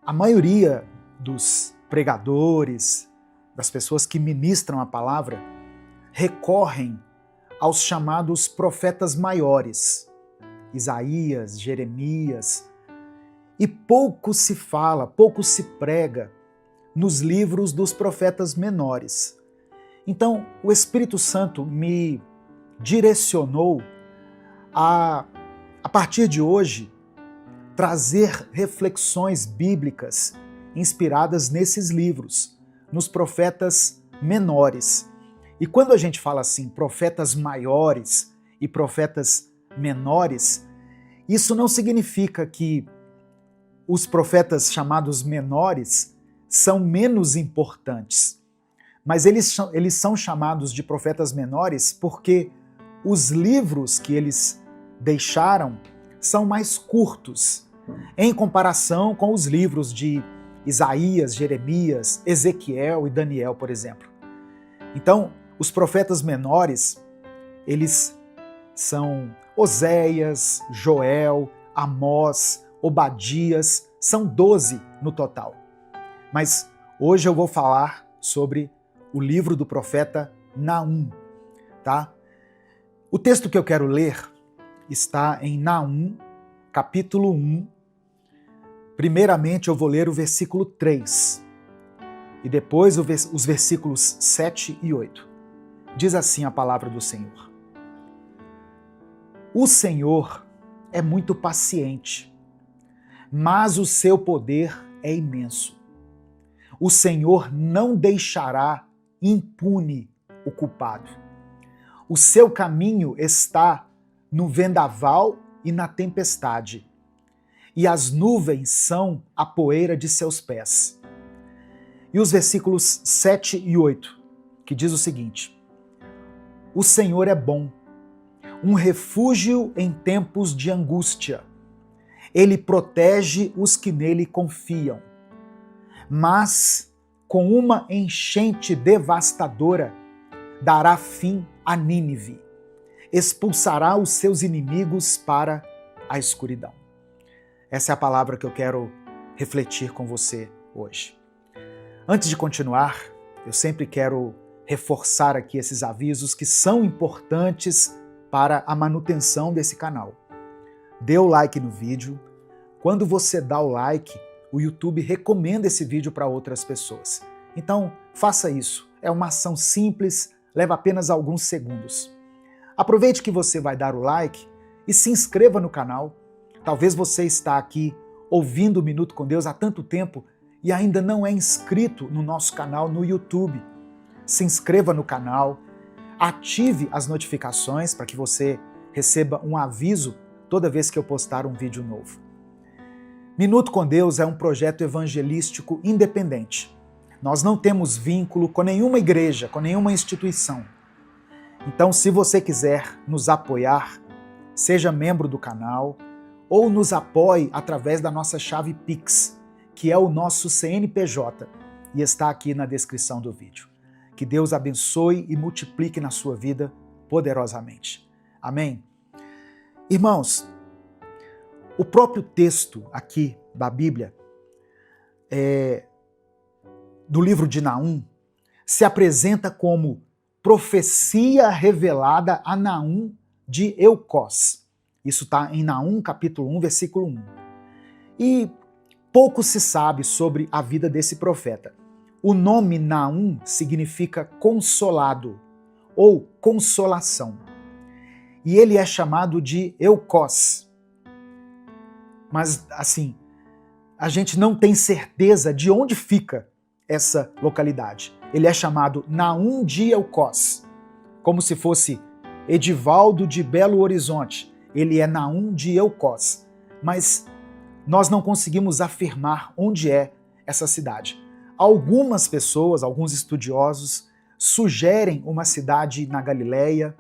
a maioria dos pregadores, das pessoas que ministram a palavra, recorrem aos chamados profetas maiores, Isaías, Jeremias, e pouco se fala, pouco se prega nos livros dos profetas menores. Então, o Espírito Santo me direcionou a partir de hoje, trazer reflexões bíblicas inspiradas nesses livros, nos profetas menores. E quando a gente fala assim, profetas maiores e profetas menores, isso não significa que os profetas chamados menores são menos importantes. Mas eles são chamados de profetas menores porque os livros que eles deixaram são mais curtos em comparação com os livros de Isaías, Jeremias, Ezequiel e Daniel, por exemplo. Então, os profetas menores, eles são Oséias, Joel, Amós, Obadias, são 12 no total. Mas hoje eu vou falar sobre o livro do profeta Naum, tá? O texto que eu quero ler está em Naum, capítulo 1. Primeiramente eu vou ler o versículo 3 e depois os versículos 7 e 8. Diz assim a palavra do Senhor. O Senhor é muito paciente, mas o seu poder é imenso. O Senhor não deixará impune o culpado. O seu caminho está no vendaval e na tempestade, e as nuvens são a poeira de seus pés. E os versículos 7 e 8, que diz o seguinte: O Senhor é bom, um refúgio em tempos de angústia. Ele protege os que nele confiam. Mas, com uma enchente devastadora, dará fim a Nínive. Expulsará os seus inimigos para a escuridão. Essa é a palavra que eu quero refletir com você hoje. Antes de continuar, eu sempre quero reforçar aqui esses avisos que são importantes para a manutenção desse canal. Dê o like no vídeo. Quando você dá o like, o YouTube recomenda esse vídeo para outras pessoas. Então, faça isso. É uma ação simples, leva apenas alguns segundos. Aproveite que você vai dar o like e se inscreva no canal. Talvez você está aqui ouvindo o Minuto com Deus há tanto tempo e ainda não é inscrito no nosso canal no YouTube. Se inscreva no canal, ative as notificações para que você receba um aviso toda vez que eu postar um vídeo novo. Minuto com Deus é um projeto evangelístico independente. Nós não temos vínculo com nenhuma igreja, com nenhuma instituição. Então, se você quiser nos apoiar, seja membro do canal ou nos apoie através da nossa chave Pix, que é o nosso CNPJ, e está aqui na descrição do vídeo. Que Deus abençoe e multiplique na sua vida poderosamente. Amém? Irmãos, o próprio texto aqui da Bíblia, do livro de Naum, se apresenta como profecia revelada a Naum de Eucós. Isso está em Naum, capítulo 1, versículo 1. E pouco se sabe sobre a vida desse profeta. O nome Naum significa consolado ou consolação. E ele é chamado de Eucós. Mas, assim, a gente não tem certeza de onde fica essa localidade. Ele é chamado Naum de Eucós, como se fosse Edivaldo de Belo Horizonte. Ele é Naum de Eucós. Mas nós não conseguimos afirmar onde é essa cidade. Algumas pessoas, alguns estudiosos, sugerem uma cidade na Galileia.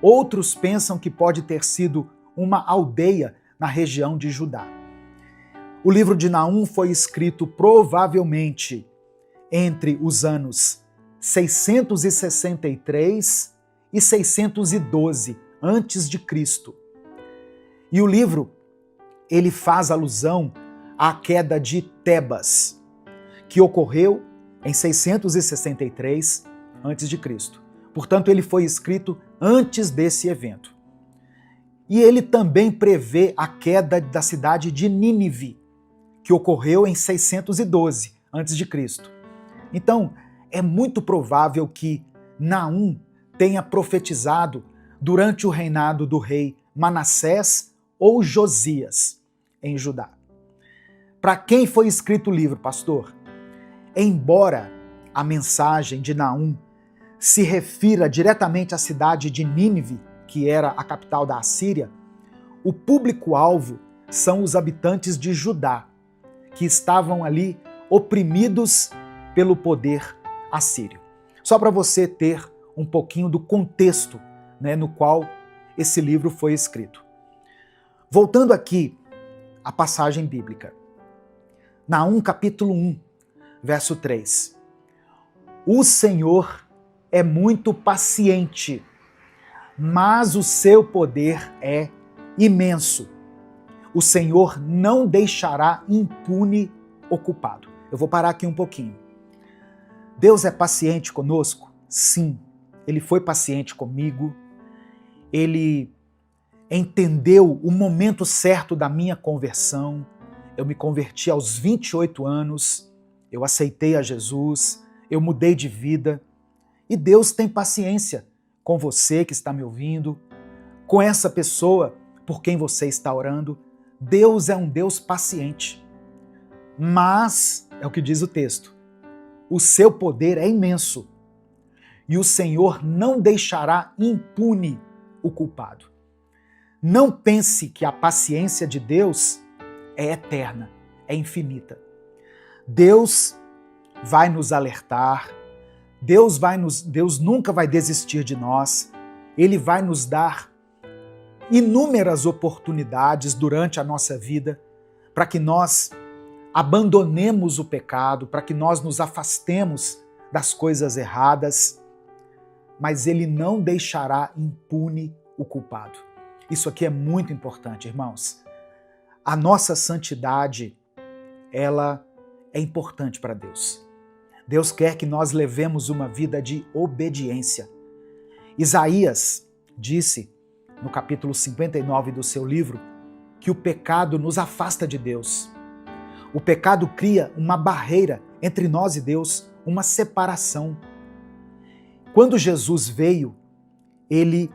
Outros pensam que pode ter sido uma aldeia na região de Judá. O livro de Naum foi escrito provavelmente entre os anos 663 e 612 antes de Cristo. E o livro, ele faz alusão à queda de Tebas, que ocorreu em 663 antes de Cristo. Portanto, ele foi escrito antes desse evento. E ele também prevê a queda da cidade de Nínive, que ocorreu em 612 a.C. Então, é muito provável que Naum tenha profetizado durante o reinado do rei Manassés ou Josias em Judá. Para quem foi escrito o livro, pastor? Embora a mensagem de Naum se refira diretamente à cidade de Nínive, que era a capital da Assíria, o público-alvo são os habitantes de Judá, que estavam ali oprimidos pelo poder assírio. Só para você ter um pouquinho do contexto, no qual esse livro foi escrito. Voltando aqui à passagem bíblica. Naum capítulo 1, verso 3. O Senhor é muito paciente, mas o seu poder é imenso. O Senhor não deixará impune o culpado. Eu vou parar aqui um pouquinho. Deus é paciente conosco? Sim, Ele foi paciente comigo. Ele entendeu o momento certo da minha conversão. Eu me converti aos 28 anos, eu aceitei a Jesus, eu mudei de vida. E Deus tem paciência com você que está me ouvindo, com essa pessoa por quem você está orando. Deus é um Deus paciente. Mas, é o que diz o texto, o seu poder é imenso e o Senhor não deixará impune o culpado. Não pense que a paciência de Deus é eterna, é infinita. Deus vai nos alertar, Deus nunca vai desistir de nós, Ele vai nos dar inúmeras oportunidades durante a nossa vida para que nós abandonemos o pecado, para que nós nos afastemos das coisas erradas, mas Ele não deixará impune o culpado. Isso aqui é muito importante, irmãos. A nossa santidade, ela é importante para Deus. Deus quer que nós levemos uma vida de obediência. Isaías disse, no capítulo 59 do seu livro, que o pecado nos afasta de Deus. O pecado cria uma barreira entre nós e Deus, uma separação. Quando Jesus veio, Ele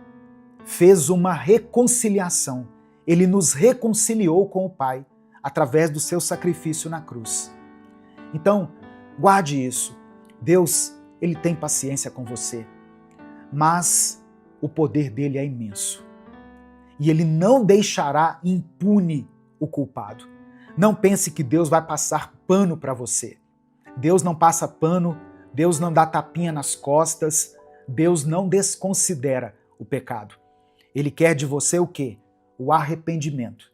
fez uma reconciliação. Ele nos reconciliou com o Pai através do seu sacrifício na cruz. Então, guarde isso. Deus, Ele tem paciência com você, mas o poder dele é imenso. E Ele não deixará impune o culpado. Não pense que Deus vai passar pano para você. Deus não passa pano, Deus não dá tapinha nas costas, Deus não desconsidera o pecado. Ele quer de você o quê? O arrependimento.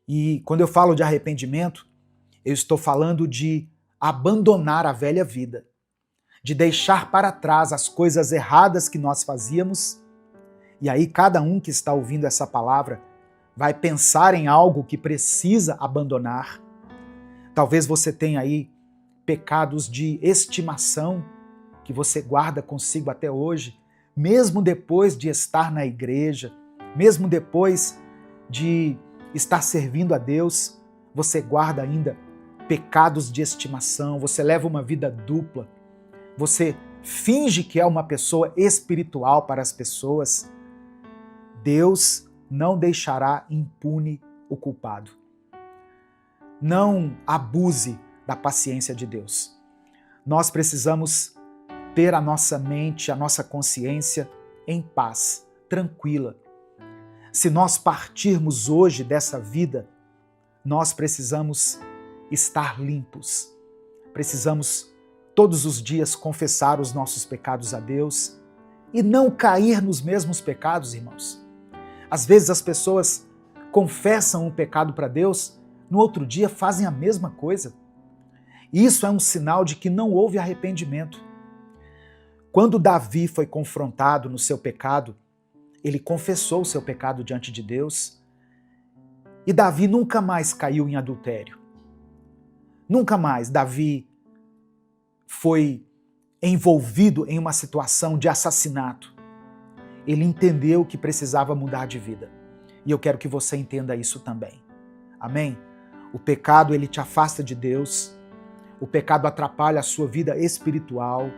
E quando eu falo de arrependimento, eu estou falando de abandonar a velha vida, de deixar para trás as coisas erradas que nós fazíamos E aí cada um que está ouvindo essa palavra vai pensar em algo que precisa abandonar. Talvez você tenha aí pecados de estimação que você guarda consigo até hoje, mesmo depois de estar na igreja, mesmo depois de estar servindo a Deus, você guarda ainda pecados de estimação, você leva uma vida dupla, você finge que é uma pessoa espiritual para as pessoas. Deus não deixará impune o culpado. Não abuse da paciência de Deus. Nós precisamos ter a nossa mente, a nossa consciência em paz, tranquila. Se nós partirmos hoje dessa vida, nós precisamos estar limpos. Precisamos todos os dias confessar os nossos pecados a Deus e não cair nos mesmos pecados, irmãos. Às vezes as pessoas confessam um pecado para Deus, no outro dia fazem a mesma coisa. Isso é um sinal de que não houve arrependimento. Quando Davi foi confrontado no seu pecado, ele confessou o seu pecado diante de Deus e Davi nunca mais caiu em adultério. Nunca mais Davi foi envolvido em uma situação de assassinato. Ele entendeu que precisava mudar de vida. E eu quero que você entenda isso também. Amém? O pecado, ele te afasta de Deus. O pecado atrapalha a sua vida espiritual.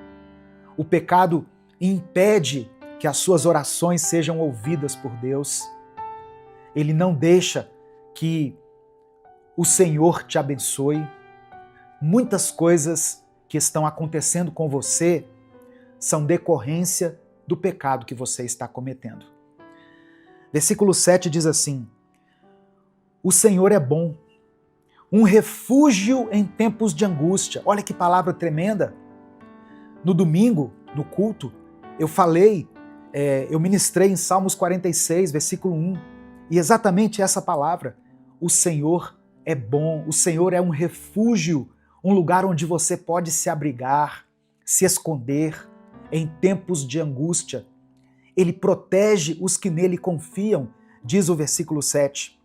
O pecado impede que as suas orações sejam ouvidas por Deus. Ele não deixa que o Senhor te abençoe. Muitas coisas que estão acontecendo com você são decorrência do pecado que você está cometendo. Versículo 7 diz assim: o Senhor é bom, um refúgio em tempos de angústia. Olha que palavra tremenda. No domingo, no culto, eu ministrei em Salmos 46, versículo 1, e exatamente essa palavra: o Senhor é bom, o Senhor é um refúgio, um lugar onde você pode se abrigar, se esconder em tempos de angústia. Ele protege os que nele confiam, diz o versículo 7.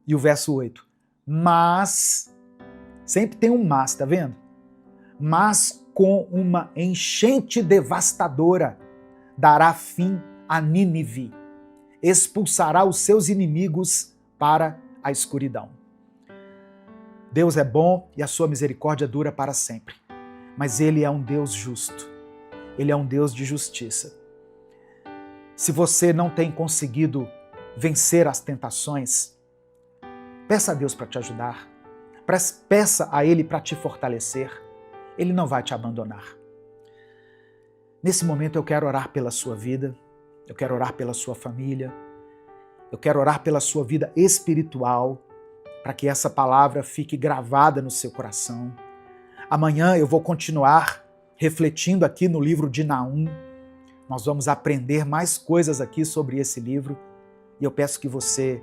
E o verso 8. Mas, sempre tem um mas, tá vendo? Mas com uma enchente devastadora dará fim a Nínive, expulsará os seus inimigos para a escuridão. Deus é bom e a sua misericórdia dura para sempre. Mas Ele é um Deus justo. Ele é um Deus de justiça. Se você não tem conseguido vencer as tentações, peça a Deus para te ajudar. Peça a Ele para te fortalecer. Ele não vai te abandonar. Nesse momento eu quero orar pela sua vida, eu quero orar pela sua família, eu quero orar pela sua vida espiritual, para que essa palavra fique gravada no seu coração. Amanhã eu vou continuar refletindo aqui no livro de Naum. Nós vamos aprender mais coisas aqui sobre esse livro e eu peço que você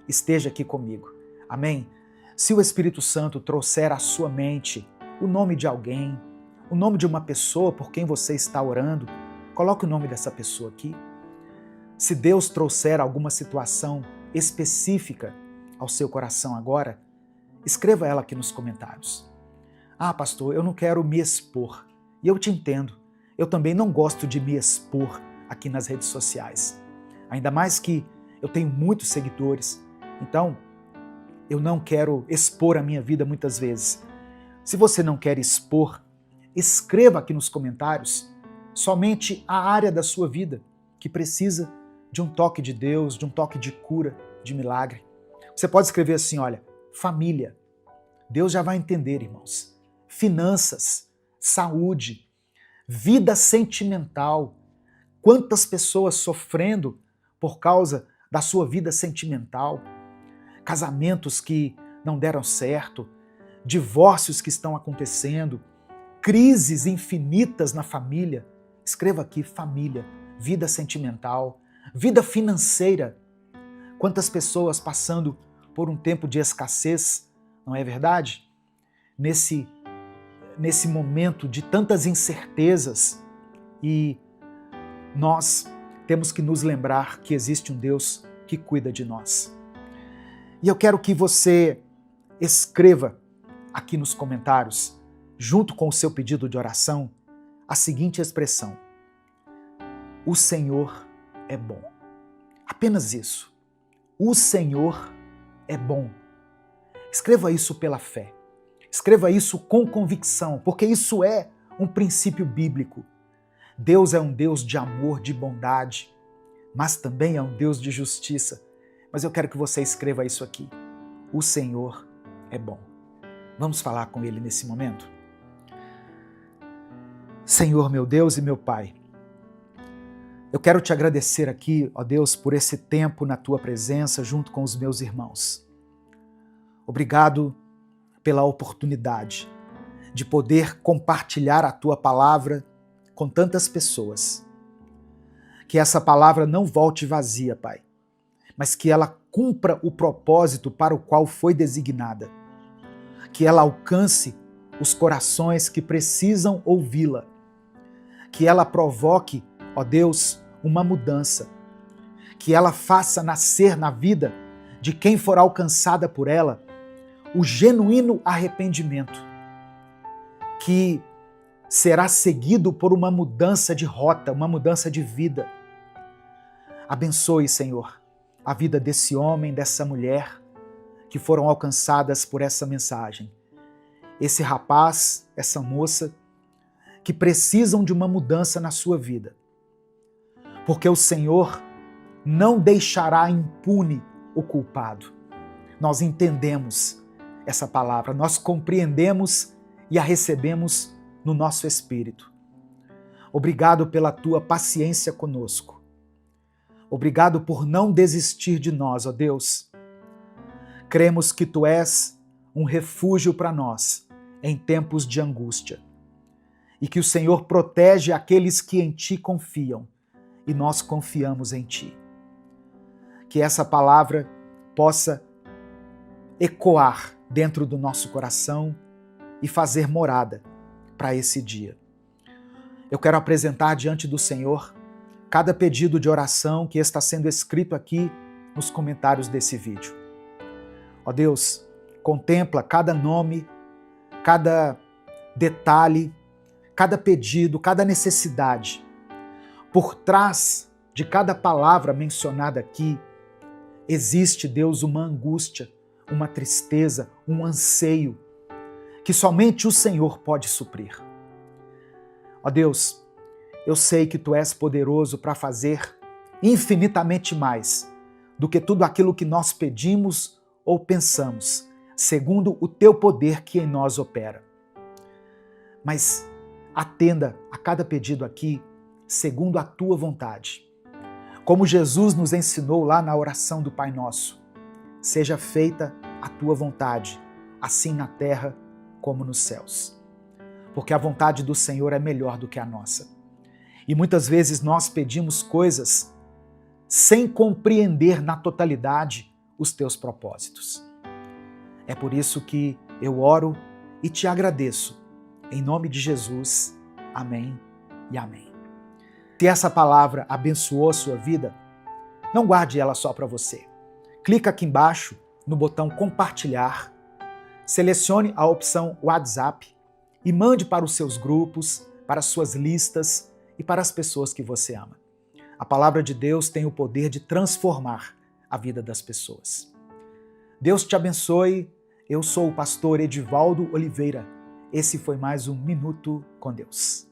esteja aqui comigo. Amém? Se o Espírito Santo trouxer à sua mente o nome de alguém, o nome de uma pessoa por quem você está orando, coloque o nome dessa pessoa aqui. Se Deus trouxer alguma situação específica ao seu coração agora, escreva ela aqui nos comentários. Ah, pastor, eu não quero me expor. E eu te entendo. Eu também não gosto de me expor aqui nas redes sociais. Ainda mais que eu tenho muitos seguidores. Então, eu não quero expor a minha vida muitas vezes. Se você não quer expor, escreva aqui nos comentários somente a área da sua vida que precisa de um toque de Deus, de um toque de cura, de milagre. Você pode escrever assim, olha, família. Deus já vai entender, irmãos. Finanças, saúde, vida sentimental. Quantas pessoas sofrendo por causa da sua vida sentimental? Casamentos que não deram certo, divórcios que estão acontecendo, crises infinitas na família. Escreva aqui, família, vida sentimental, vida financeira. Quantas pessoas passando por um tempo de escassez, não é verdade? Nesse momento de tantas incertezas, e nós temos que nos lembrar que existe um Deus que cuida de nós. E eu quero que você escreva aqui nos comentários, junto com o seu pedido de oração, a seguinte expressão: o Senhor é bom. Apenas isso. O Senhor é bom. Escreva isso pela fé. Escreva isso com convicção, porque isso é um princípio bíblico. Deus é um Deus de amor, de bondade, mas também é um Deus de justiça. Mas eu quero que você escreva isso aqui. O Senhor é bom. Vamos falar com Ele nesse momento? Senhor, meu Deus e meu Pai, eu quero te agradecer aqui, ó Deus, por esse tempo na Tua presença junto com os meus irmãos. Obrigado pela oportunidade de poder compartilhar a Tua palavra com tantas pessoas. Que essa palavra não volte vazia, Pai, mas que ela cumpra o propósito para o qual foi designada. Que ela alcance os corações que precisam ouvi-la. Que ela provoque, ó Deus, uma mudança. Que ela faça nascer na vida de quem for alcançada por ela o genuíno arrependimento, que será seguido por uma mudança de rota, uma mudança de vida. Abençoe, Senhor, a vida desse homem, dessa mulher que foram alcançadas por essa mensagem. Esse rapaz, essa moça, que precisam de uma mudança na sua vida. Porque o Senhor não deixará impune o culpado. Nós entendemos essa palavra, nós compreendemos e a recebemos no nosso espírito. Obrigado pela tua paciência conosco. Obrigado por não desistir de nós, ó Deus. Cremos que tu és um refúgio para nós em tempos de angústia e que o Senhor protege aqueles que em ti confiam e nós confiamos em ti. Que essa palavra possa ecoar dentro do nosso coração e fazer morada para esse dia. Eu quero apresentar diante do Senhor cada pedido de oração que está sendo escrito aqui nos comentários desse vídeo. Ó Deus, contempla cada nome, cada detalhe, cada pedido, cada necessidade. Por trás de cada palavra mencionada aqui, existe, Deus, uma angústia, uma tristeza, um anseio que somente o Senhor pode suprir. Ó Deus, eu sei que Tu és poderoso para fazer infinitamente mais do que tudo aquilo que nós pedimos ou pensamos, segundo o Teu poder que em nós opera. Mas atenda a cada pedido aqui, segundo a Tua vontade. Como Jesus nos ensinou lá na oração do Pai Nosso, seja feita a Tua vontade, assim na terra como nos céus. Porque a vontade do Senhor é melhor do que a nossa. E muitas vezes nós pedimos coisas sem compreender na totalidade os Teus propósitos. É por isso que eu oro e te agradeço. Em nome de Jesus, amém e amém. Se essa palavra abençoou a sua vida, não guarde ela só para você. Clica aqui embaixo no botão compartilhar, selecione a opção WhatsApp e mande para os seus grupos, para as suas listas e para as pessoas que você ama. A palavra de Deus tem o poder de transformar a vida das pessoas. Deus te abençoe. Eu sou o pastor Edivaldo Oliveira. Esse foi mais um Minuto com Deus.